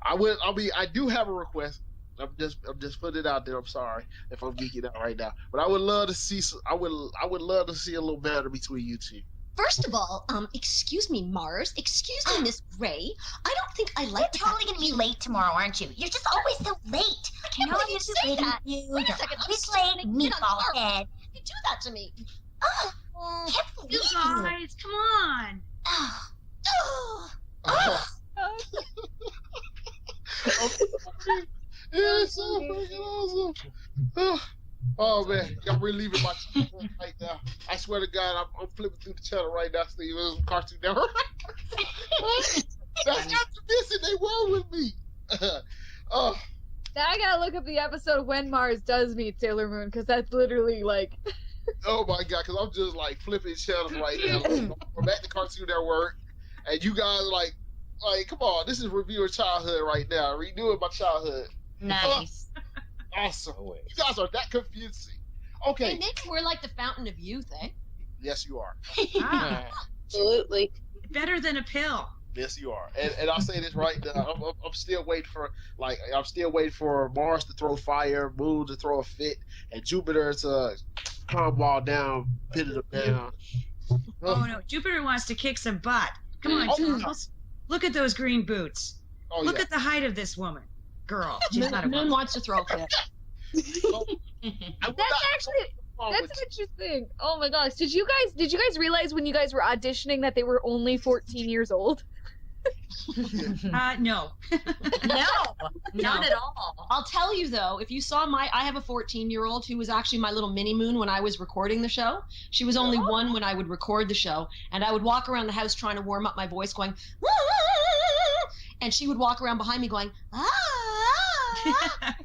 I do have a request. I'm just putting it out there. I'm sorry if I'm geeking out right now, but I would love to see. I would love to see a little banter between you two. First of all, excuse me, Mars. Excuse me, Miss Gray. I don't think I like. You're totally gonna be late tomorrow, aren't you? You're just always so late. I can't believe you say that. You're second, always late, meatball head. You do that to me. Can't believe You guys, come on. It's so freaking awesome. Oh man, y'all relieving my childhood right now. I swear to God, I'm flipping through the channel right now, Steve. It was Cartoon Network. That's not the missing. They were with me. Now I gotta look up the episode when Mars does meet Sailor Moon, because that's literally like. Oh my God, because I'm just like flipping channels right now. We're back to Cartoon Network, and you guys like, come on, this is reviewing childhood right now, renewing my childhood. Nice. Awesome. You guys are that confusing. Okay. Hey, Nick, we're like the fountain of youth, eh? Yes, you are. Absolutely. Better than a pill. Yes, you are. And I'll say this right now. I'm still waiting for Mars to throw fire, Moon to throw a fit, and Jupiter to calm ball down, pin it down. Oh no, Jupiter wants to kick some butt. Come on, Charles. Look at those green boots. Look at the height of this woman. Girl. She's not a Moon woman. wants to throw a fit. That's interesting. Oh my gosh. Did you guys realize when you guys were auditioning that they were only 14 years old? No. Not at all. I'll tell you though, if you saw I have a 14-year-old who was actually my little mini Moon when I was recording the show. She was only one when I would record the show, and I would walk around the house trying to warm up my voice going, and she would walk around behind me going,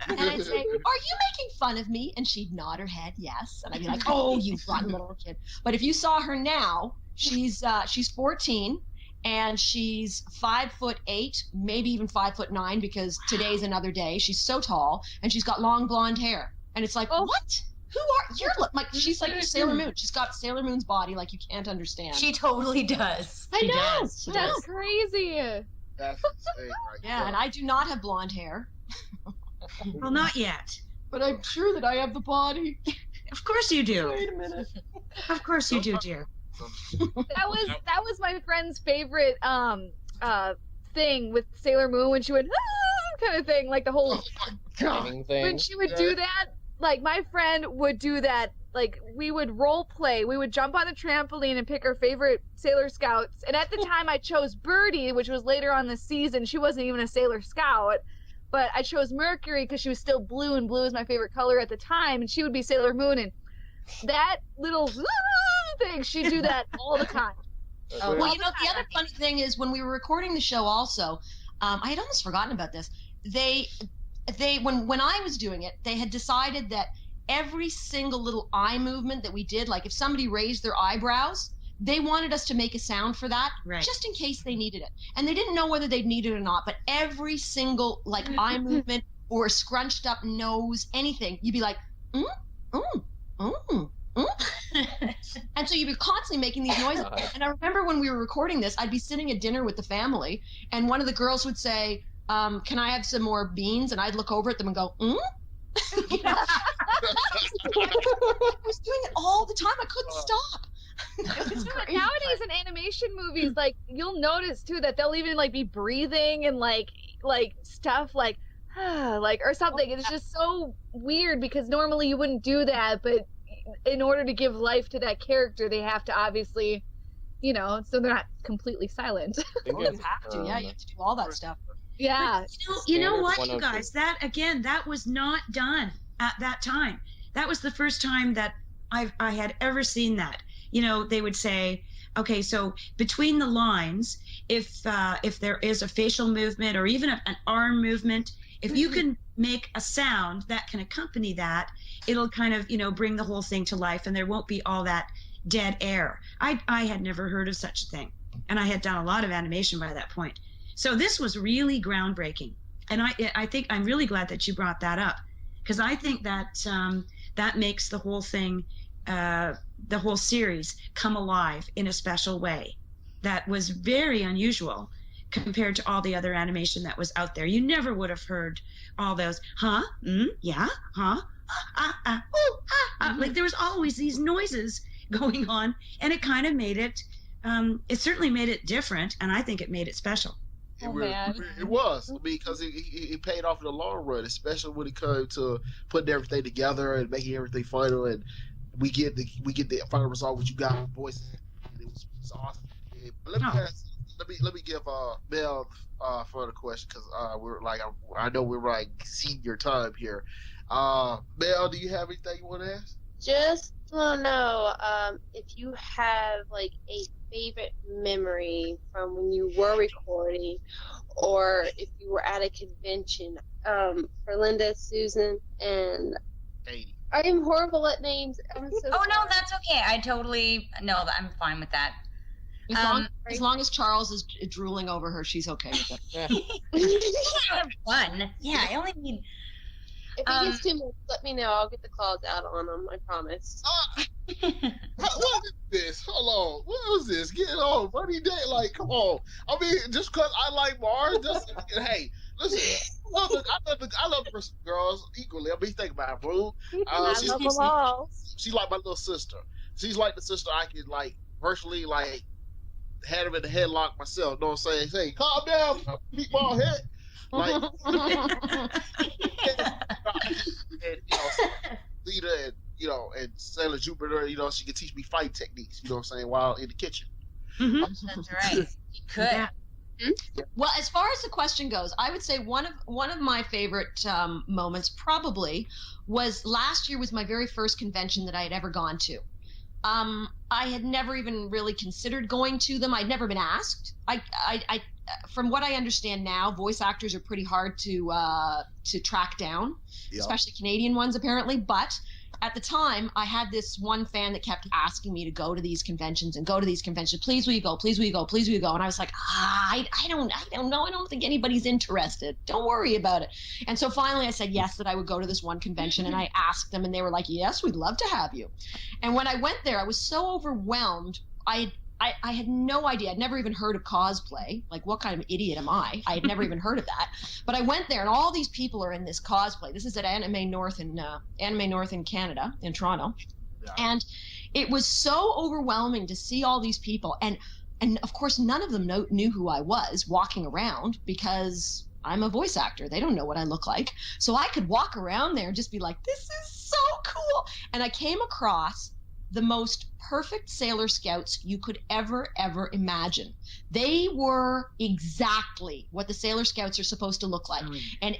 and I'd say, are you making fun of me? And she'd nod her head, yes. And I'd be like, oh, you rotten little kid. But if you saw her now, she's 14, and she's 5'8", maybe even 5'9", because today's another day. She's so tall, and she's got long blonde hair. And it's like, what? Who are you? Like, she's like Sailor Moon. She's got Sailor Moon's body like you can't understand. She totally does. I know. She That's does. crazy. That's insane, right? Yeah, and I do not have blonde hair. Well, not yet. But I'm sure that I have the body. Of course you do. Wait a minute. Of course you do, dear. That was my friend's favorite thing with Sailor Moon, when she would kind of thing, like the whole Thing. when she would do that. Like my friend would do that. Like we would role play. We would jump on the trampoline and pick our favorite Sailor Scouts. And at the time, I chose Birdie, which was later on the season. She wasn't even a Sailor Scout. But I chose Mercury because she was still blue, and blue is my favorite color at the time, and she would be Sailor Moon, and that little thing, she'd do that all the time. Well, you know, the other funny thing is when we were recording the show also, I had almost forgotten about this. They when I was doing it, they had decided that every single little eye movement that we did, like if somebody raised their eyebrows, they wanted us to make a sound for that, just in case they needed it. And they didn't know whether they'd need it or not, but every single like eye movement or a scrunched up nose, anything, you'd be like, And so you'd be constantly making these noises. And I remember when we were recording this, I'd be sitting at dinner with the family, and one of the girls would say, can I have some more beans? And I'd look over at them and go, You know? I was doing it all the time. I couldn't stop. Nowadays in animation movies, like you'll notice too that they'll even like be breathing and like stuff like or something. It's just so weird because normally you wouldn't do that, but in order to give life to that character, they have to obviously, so they're not completely silent. You have to, you have to do all that stuff. Yeah. But you know what, you guys? That was not done at that time. That was the first time that I had ever seen that. They would say, okay, so between the lines, if there is a facial movement or even an arm movement, if you can make a sound that can accompany that, it'll kind of, bring the whole thing to life, and there won't be all that dead air. I had never heard of such a thing, and I had done a lot of animation by that point. So this was really groundbreaking, and I think I'm really glad that you brought that up, because I think that that makes the whole thing, the whole series, come alive in a special way that was very unusual compared to all the other animation that was out there. You never would have heard all those, yeah, like there was always these noises going on, and it kind of made it it certainly made it different, and I think it made it special. It was. I mean, because it paid off in the long run, especially when it comes to putting everything together and making everything final, and we get the final result, which you got voices. It was awesome. Yeah, but let me give Mel further question, because we're like, I know we're like senior time here. Mel, do you have anything you want to ask? Just want to know if you have like a favorite memory from when you were recording, or if you were at a convention. For Linda, Susan, and Katie. I am horrible at names. I'm so Oh no, that's okay. I'm fine with that. As long as Charles is drooling over her, she's okay with it. Have fun. Yeah, I only need. If it gets too much, let me know. I'll get the claws out on them. I promise. What is this? Hold on. What was this? Get it on, buddy. Day, like, come on. I mean, just because I like Mars, hey, listen. I love the girls equally. I mean, think about it, bro. She's like my little sister. She's like the sister I can like virtually like had him in the headlock myself. Know what I'm saying? Say, calm down, meatball head. Like, and Lita and Sailor Jupiter, she can teach me fight techniques. You know what I'm saying? While in the kitchen. That's right. You could. Yeah. Well, as far as the question goes, I would say one of my favorite moments probably was last year. Was my very first convention that I had ever gone to. I had never even really considered going to them. I'd never been asked. I from what I understand now, voice actors are pretty hard to track down, especially Canadian ones apparently. But at the time, I had this one fan that kept asking me to go to these conventions and go to these conventions. Please, will you go? Please, will you go? Please, will you go? And I was like, I don't know. I don't think anybody's interested. Don't worry about it. And so finally I said yes, that I would go to this one convention, and I asked them, and they were like, yes, we'd love to have you. And when I went there, I was so overwhelmed. I had no idea. I'd never even heard of cosplay. Like, what kind of idiot am I? I had never even heard of that. But I went there, and all these people are in this cosplay. This is at Anime North in Canada, in Toronto. Yeah. And it was so overwhelming to see all these people. And of course, none of them knew who I was walking around, because I'm a voice actor. They don't know what I look like. So I could walk around there and just be like, this is so cool. And I came across the most perfect Sailor Scouts you could ever imagine. They were exactly what the Sailor Scouts are supposed to look like. And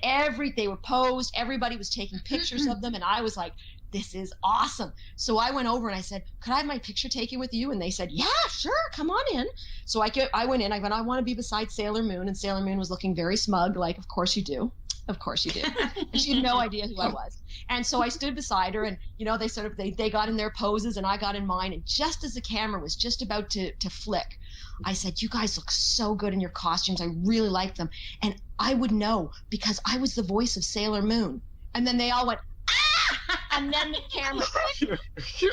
they were posed, everybody was taking pictures of them, and I was like, this is awesome. So I went over and I said, could I have my picture taken with you? And they said, yeah, sure, come on in. So I went in, I went, I want to be beside Sailor Moon, and Sailor Moon was looking very smug, like, of course you do. Of course you did. And she had no idea who I was. And so I stood beside her, and, they got in their poses and I got in mine. And just as the camera was just about to flick, I said, you guys look so good in your costumes. I really like them. And I would know because I was the voice of Sailor Moon. And then they all went, ah! And then the camera. It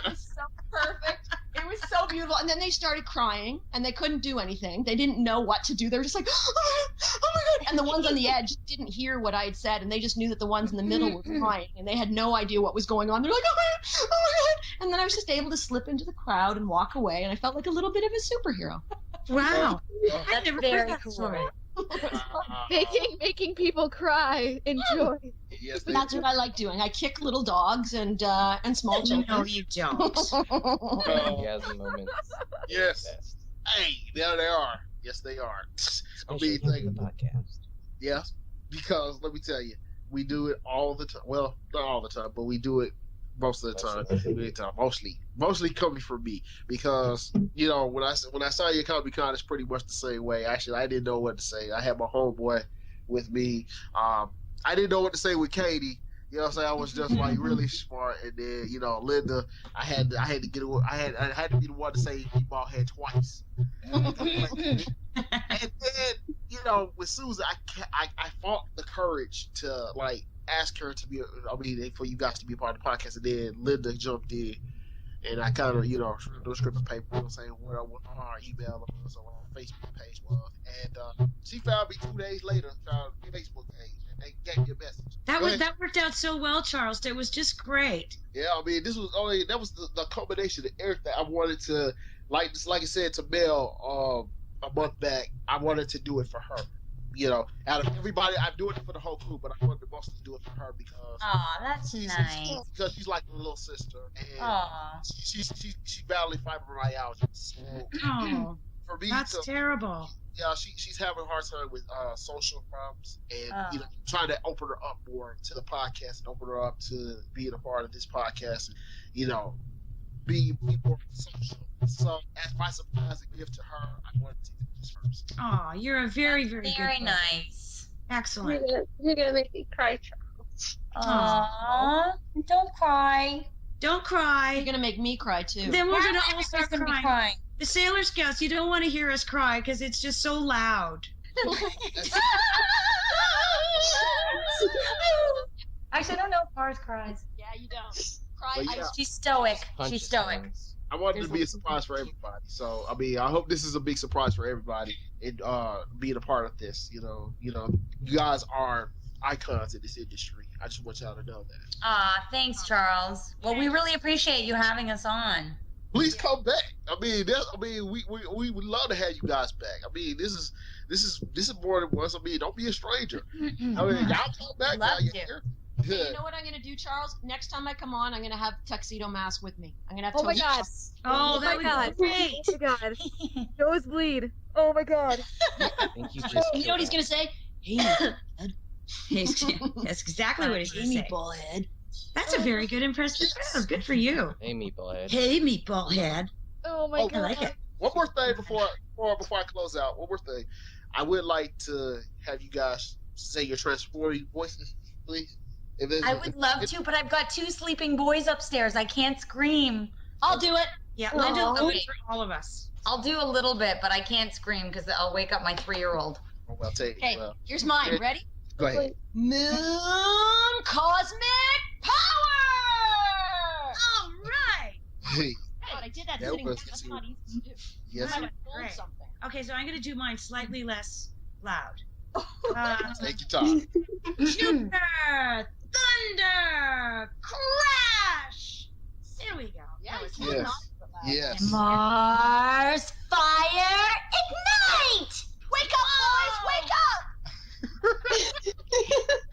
was so perfect. It was so beautiful. And then they started crying, and they couldn't do anything. They didn't know what to do. They were just like, oh my God. And the ones on the edge didn't hear what I had said, and they just knew that the ones in the middle were crying, and they had no idea what was going on. They're like, oh my God. And then I was just able to slip into the crowd and walk away, and I felt like a little bit of a superhero. Wow. That's very cool. Making people cry, enjoy. Yes, that's what I like doing. I kick little dogs and small children. No, you don't. Moments. Yes. Hey, there they are. Yes, they are. I mean, the podcast. Yes, because let me tell you, we do it all the time. Well, not all the time, but we do it most of the time. Mostly coming from me, because when I saw you at Comic Con, it's pretty much the same way. Actually, I didn't know what to say. I had my homeboy with me. I didn't know what to say with Katie. You know what I'm saying? I was just like really smart, and then Linda, I had to be the one to say meatball head twice. And then with Susan, I fought the courage to like ask her to be, for you guys to be a part of the podcast, and then Linda jumped in, and I kind of, the script of paper, saying what our email was, or our Facebook page was, and she found me 2 days later, found my Facebook page, and gave me a message. That worked out so well, Charles. It was just great. Yeah, that was the culmination of everything. I wanted to like I said to Mel a month back, I wanted to do it for her. You know, out of everybody, I'm doing it for the whole crew, but I wanted mostly to do it for her because. Oh, that's nice. Because she's like a little sister, and she's battling fibromyalgia. So for me, that's terrible. Yeah, she's having a hard time with social problems, and you know, trying to open her up more to the podcast and open her up to being a part of this podcast, and, you know, be more social. So as my surprise and gift to her, I wanted to do this first. Oh, you're a very, very good. Very nice. Excellent. You're gonna make me cry, Charles. Aww, don't cry. Don't cry. You're gonna make me cry too. Then we're gonna all start start crying. The Sailor Scouts, you don't want to hear us cry because it's just so loud. Actually, I don't know if Mars cries. Yeah, you don't. Cry. Yeah. She's stoic. She's stoic. I wanted it to be a surprise for everybody. So I mean, I hope this is a big surprise for everybody and being a part of this. You know, you guys are icons in this industry. I just want y'all to know that. Thanks, Charles. Well, we really appreciate you having us on. Please come back. I mean, we would love to have you guys back. I mean, this is more than once. I mean, don't be a stranger. I mean, y'all come back now. You're here. Hey, you know what I'm gonna do, Charles? Next time I come on, I'm gonna have tuxedo mask with me. I'm gonna have. Oh my god! Oh, that would be great! Oh my god! Nosebleed! Oh my god! You know what he's gonna say? Hey, that's exactly what he's gonna say. Meatball head. That's a very good impression. That was good for you. Hey, meatball head. Hey, meatball head. Oh my god! I like it. One more thing before I close out. One more thing. I would like to have you guys say your transforming voices, please. I would love to, but I've got 2 sleeping boys upstairs. I can't scream. I'll do it. Yeah, Linda will do it for all of us. I'll do a little bit, but I can't scream because I'll wake up my 3-year-old. Oh, well, take Okay, here's mine. Ready? Go ahead. Moon Cosmic Power! All right. Hey. God, I did that That sitting was- down. That's not easy to do. Yes. I might have Great. pulled something. Okay, so I'm going to do mine slightly less loud. Take your time. Jupiter, thunder, crash. There we go. Yeah, That was you good. cannot Yes. put that. Yes. Mars, fire, ignite! Wake up, boys! Wake up!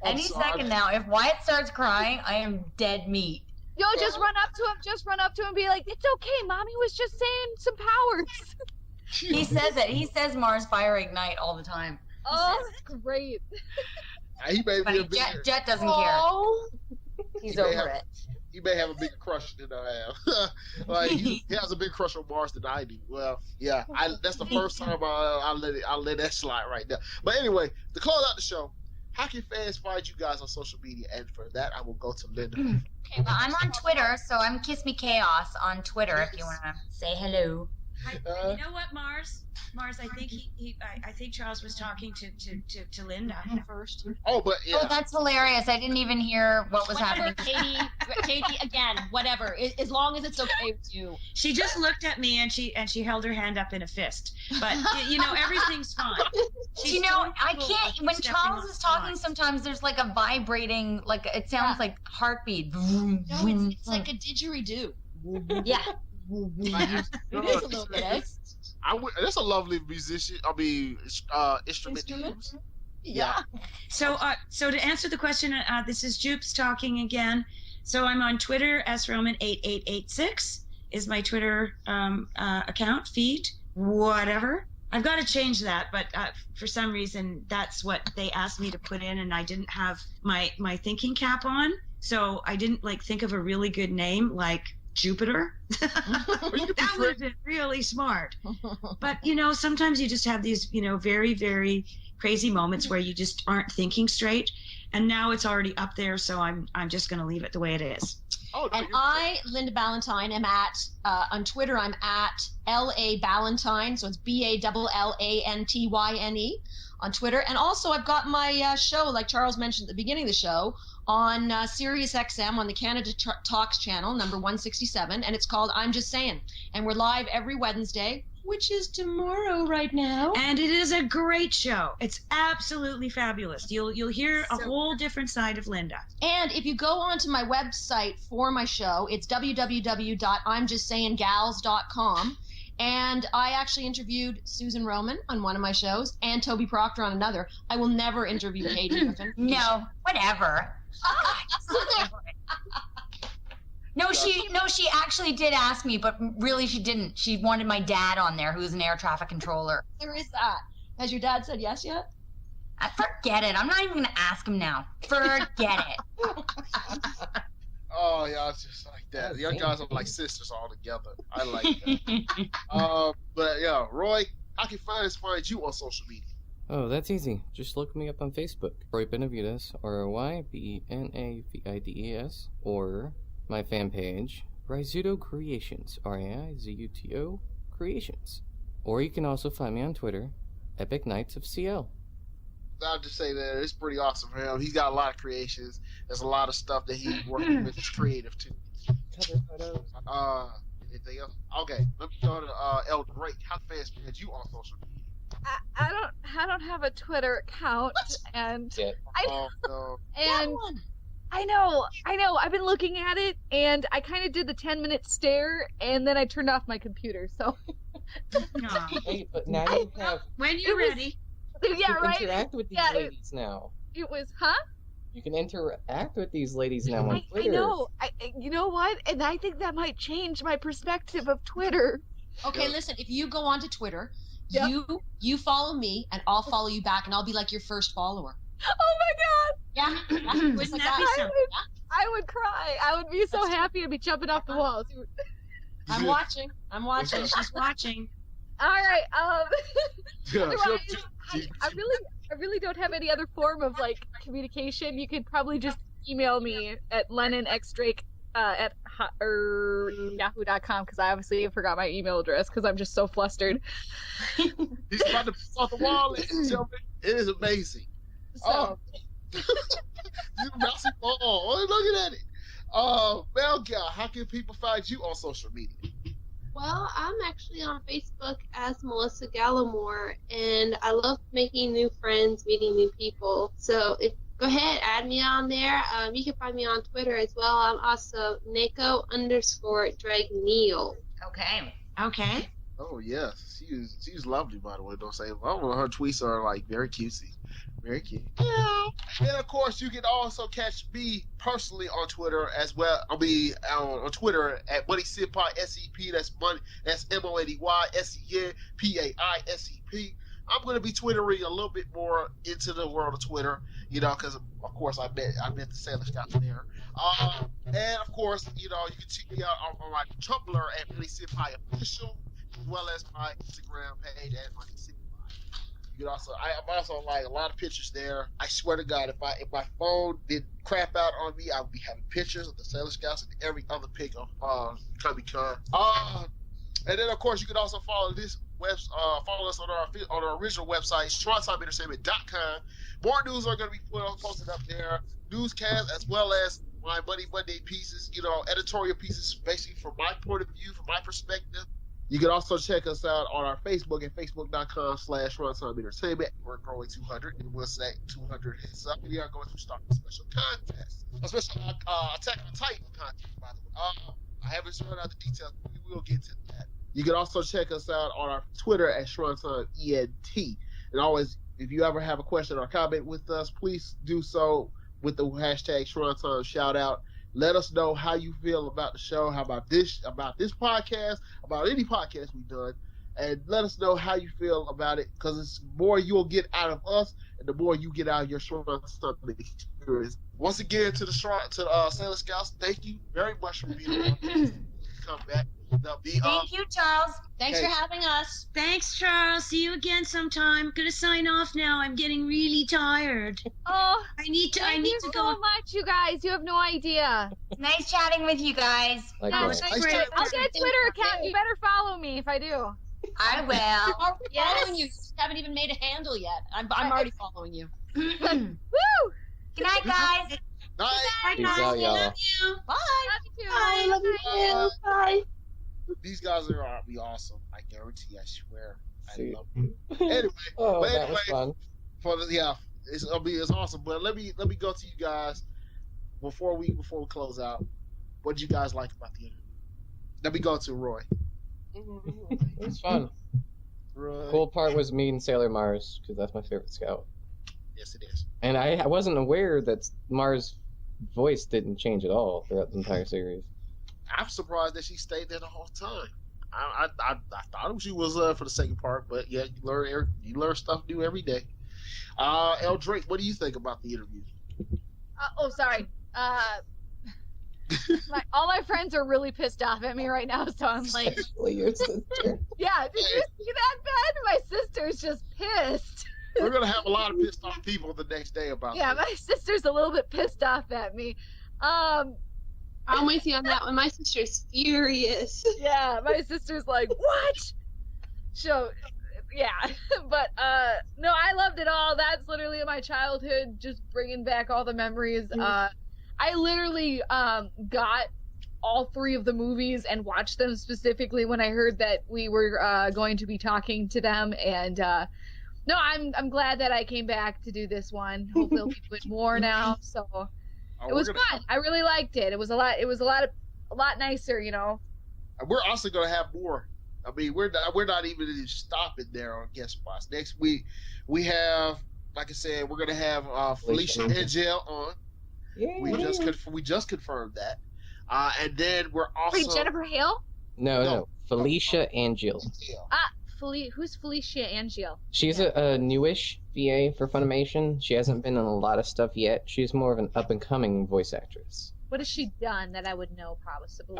Any second now, if Wyatt starts crying, I am dead meat. Yo, just run up to him. Just run up to him and be like, "It's okay, mommy was just saying some powers." He says it. He says Mars, fire, ignite all the time. Oh, that's great. He may be Funny, a bigger, Jet doesn't Oh. care. He's may over have- it. he may have a bigger crush than I have. Like he has a bigger crush on Mars than I do. Well, yeah, that's the first time I let that slide right there. But anyway, to close out the show, how can fans find you guys on social media? And for that, I will go to Linda. Okay, well, I'm on Twitter, so I'm Kiss Me Chaos on Twitter if you want to say hello. You know what, Mars? Mars, I think I think Charles was talking to Linda first. Oh, but yeah. Oh, that's hilarious. I didn't even hear what was Whatever, happening. Katie, again, whatever. As long as it's okay with you. She just looked at me and she held her hand up in a fist. But you know, everything's fine. She's You know, so I cool can't. with When stepping Charles on is talking, lines. sometimes there's like a vibrating, like it sounds like heartbeat. No, it's like a didgeridoo. Yeah. It is a little bit, eh? That's a lovely musician. I mean, instrument to use. Yeah. So to answer the question, this is Jupes talking again. So I'm on Twitter, sroman8886 is my Twitter account, feed, whatever. I've got to change that, but for some reason, that's what they asked me to put in, and I didn't have my thinking cap on, so I didn't think of a really good name like Jupiter. That would have been really smart. But sometimes you just have these very, very crazy moments where you just aren't thinking straight, and now it's already up there, so I'm just going to leave it the way it is. Oh, no, And I, Linda Ballantyne, am at on Twitter. I'm at LA Ballantyne, so it's BALLANTYNE on Twitter. And also, I've got my show, like Charles mentioned at the beginning of the show, on Sirius XM on the Canada Talks channel, number 167, and it's called I'm Just Saying. And we're live every Wednesday, which is tomorrow right now. And it is a great show. It's absolutely fabulous. You'll hear a whole different side of Linda. And if you go onto my website for my show, it's www.imjustsayinggals.com. And I actually interviewed Susan Roman on one of my shows and Toby Proctor on another. I will never interview Katie Griffin. No, whatever. No, she actually did ask me, but really she didn't. She wanted my dad on there, who's an air traffic controller. There is that. Has your dad said yes yet? Forget it. I'm not even gonna ask him now. Forget it. Oh, y'all just like that. Y'all guys are like sisters all together. I like that. But yeah, Roy, how can fans find you on social media? Oh, that's easy. Just look me up on Facebook. Roy Benavides, ROYBENAVIDES, or my fan page, Raizuto Creations, RAIZUTO Creations. Or you can also find me on Twitter, Epic Knights of CL. I'll just say that it's pretty awesome for him. He's got a lot of creations. There's a lot of stuff that he's working with. It's creative too. Anything else? Okay, let me go to L.Drake. How fans find you on social media? I don't have a Twitter account, and I know. I've been looking at it, and I kind of did the 10-minute stare, and then I turned off my computer. So. Hey, but now you have. When you're ready. You Yeah, can right. interact with these ladies now. It was, huh? You can interact with these ladies now on Twitter. I know. You know what? And I think that might change my perspective of Twitter. Okay, listen. If you go onto Twitter, Yep. you follow me, and I'll follow you back, and I'll be like your first follower. Oh my God! Yeah. Wouldn't that be something? I would cry. I would be so happy. I'd be jumping off the walls. I'm watching. She's watching. All right. Yeah, Otherwise, I really don't have any other form of like communication. You could probably just email me at LennonXDrake at yahoo.com, because I obviously forgot my email address because I'm just so flustered. He's about to piss off the wall, ladies and gentlemen. It is amazing. So, You bouncing ball. Oh, looking at it. Belga, how can people find you on social media? Well, I'm actually on Facebook as Melissa Gallimore, and I love making new friends, meeting new people. So go ahead, add me on there. You can find me on Twitter as well. I'm also Neko_Dragneel. Okay. Oh yes, she's lovely, by the way. Don't say. Well, her tweets are like very cutesy, very cute. Yeah. And of course, you can also catch me personally on Twitter as well. I'll be on Twitter at Money Senpai SEP. That's money. That's MONEY SENPAISEP. I'm going to be twittering a little bit more into the world of Twitter, because of course I met the Sailor Scouts there. And of course, you can check me out on my Tumblr at Money Senpai Official, as well as my Instagram page at Money Senpai. You can also, I'm also like a lot of pictures there. I swear to God, if my phone didn't crap out on me, I would be having pictures of the Sailor Scouts and every other pic of Comic-Con. And then of course you can also follow this follow us on our original website, ShrinetimeEntertainment.com. More news are going to be posted up there, newscasts as well as my Money Monday pieces, editorial pieces, basically from my point of view, from my perspective. You can also check us out on our Facebook at facebook.com/ShrinetimeEntertainment. We're growing 200, and once that 200 hits up, we are going to start a special contest, a special Attack on Titan contest, by the way. I haven't sorted out the details, but we will get to that. You can also check us out on our Twitter at ShrinetimeENT. And always, if you ever have a question or comment with us, please do so with the hashtag ShrinetimeShoutout. Shout out. Let us know how you feel about the show, how about this podcast, about any podcast we've done, and let us know how you feel about it, because it's more you'll get out of us, and the more you get out of your Shrine experience. Once again, to the Sailor Scouts, thank you very much for being on. Come back. Thank you, Charles. Thanks for having us. Thanks, Charles. See you again sometime. Gonna sign off now. I'm getting really tired. Oh, I need to thank you go. so much, you guys. You have no idea. Nice chatting with you guys. Likewise. I'll get a Twitter account. You better follow me if I do. I will. Yes. Following you. You haven't even made a handle yet. I'm already following you. Woo! Good night, guys. Night. Peace out, y'all. Love you. Bye. Love you too. Bye. Love you. Bye. These guys are going to be awesome. I guarantee. I swear. See. I love them. Anyway, That was fun. It's awesome. But let me go to you guys before we close out. What did you guys like about the interview? Let me go to Roy. It was fun. Right. Cool part was meeting Sailor Mars, because that's my favorite scout. Yes, it is. And I wasn't aware that Mars' voice didn't change at all throughout the entire series. I'm surprised that she stayed there the whole time. I thought she was for the second part, but yeah, you learn stuff new every day. L.Drake, what do you think about the interview? Sorry. All my friends are really pissed off at me right now, so I'm like, Especially your sister. yeah, did you see that, Ben? My sister's just pissed. We're gonna have a lot of pissed off people the next day about Yeah, this. my sister's a little bit pissed off at me. I'm with you on that one. My sister's furious. Yeah, my sister's like, what? So, yeah, but no, I loved it all. That's literally my childhood, just bringing back all the memories. I literally got all 3 of the movies and watched them specifically when I heard that we were going to be talking to them. And no, I'm glad that I came back to do this one. Hopefully, we'll be doing more now. So it was fun. I really liked it. It was a lot nicer, you know. We're also gonna have more. I mean, we're not even stopping there on guest spots. Next week we have, like I said, we're gonna have Felicia Angel on. We just confirmed that, and then we're also. Wait, Jennifer Hale? No, Felicia Angel. Who's Felicia Angel? She's a newish VA for Funimation. She hasn't been in a lot of stuff yet. She's more of an up-and-coming voice actress. What has she done that I would know, possibly?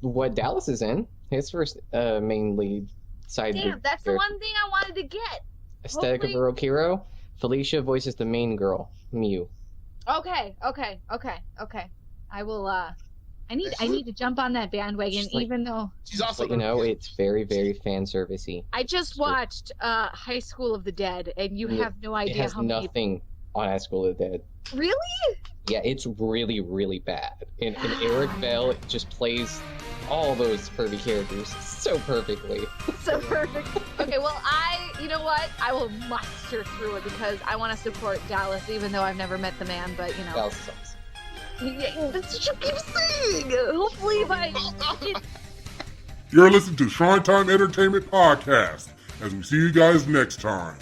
What Dallas is in. His first main lead side. Damn, that's the one thing I wanted to get. Aesthetic of Urokiro. Felicia voices the main girl, Miu. Okay. I will. I need to jump on that bandwagon, even though she's also. It's very, very fan servicey. I just watched High School of the Dead, and you have no idea it has how nothing on High School of the Dead. Really? Yeah, it's really, really bad. And Eric Bell just plays all those pervy characters so perfectly. So perfect. Okay, well, you know what? I will muster through it because I want to support Dallas, even though I've never met the man, but, you know. Dallas is awesome. Yeah, that's what you keep saying. Hopefully if I... You're listening to Shrinetime Entertainment Podcast. As we see you guys next time.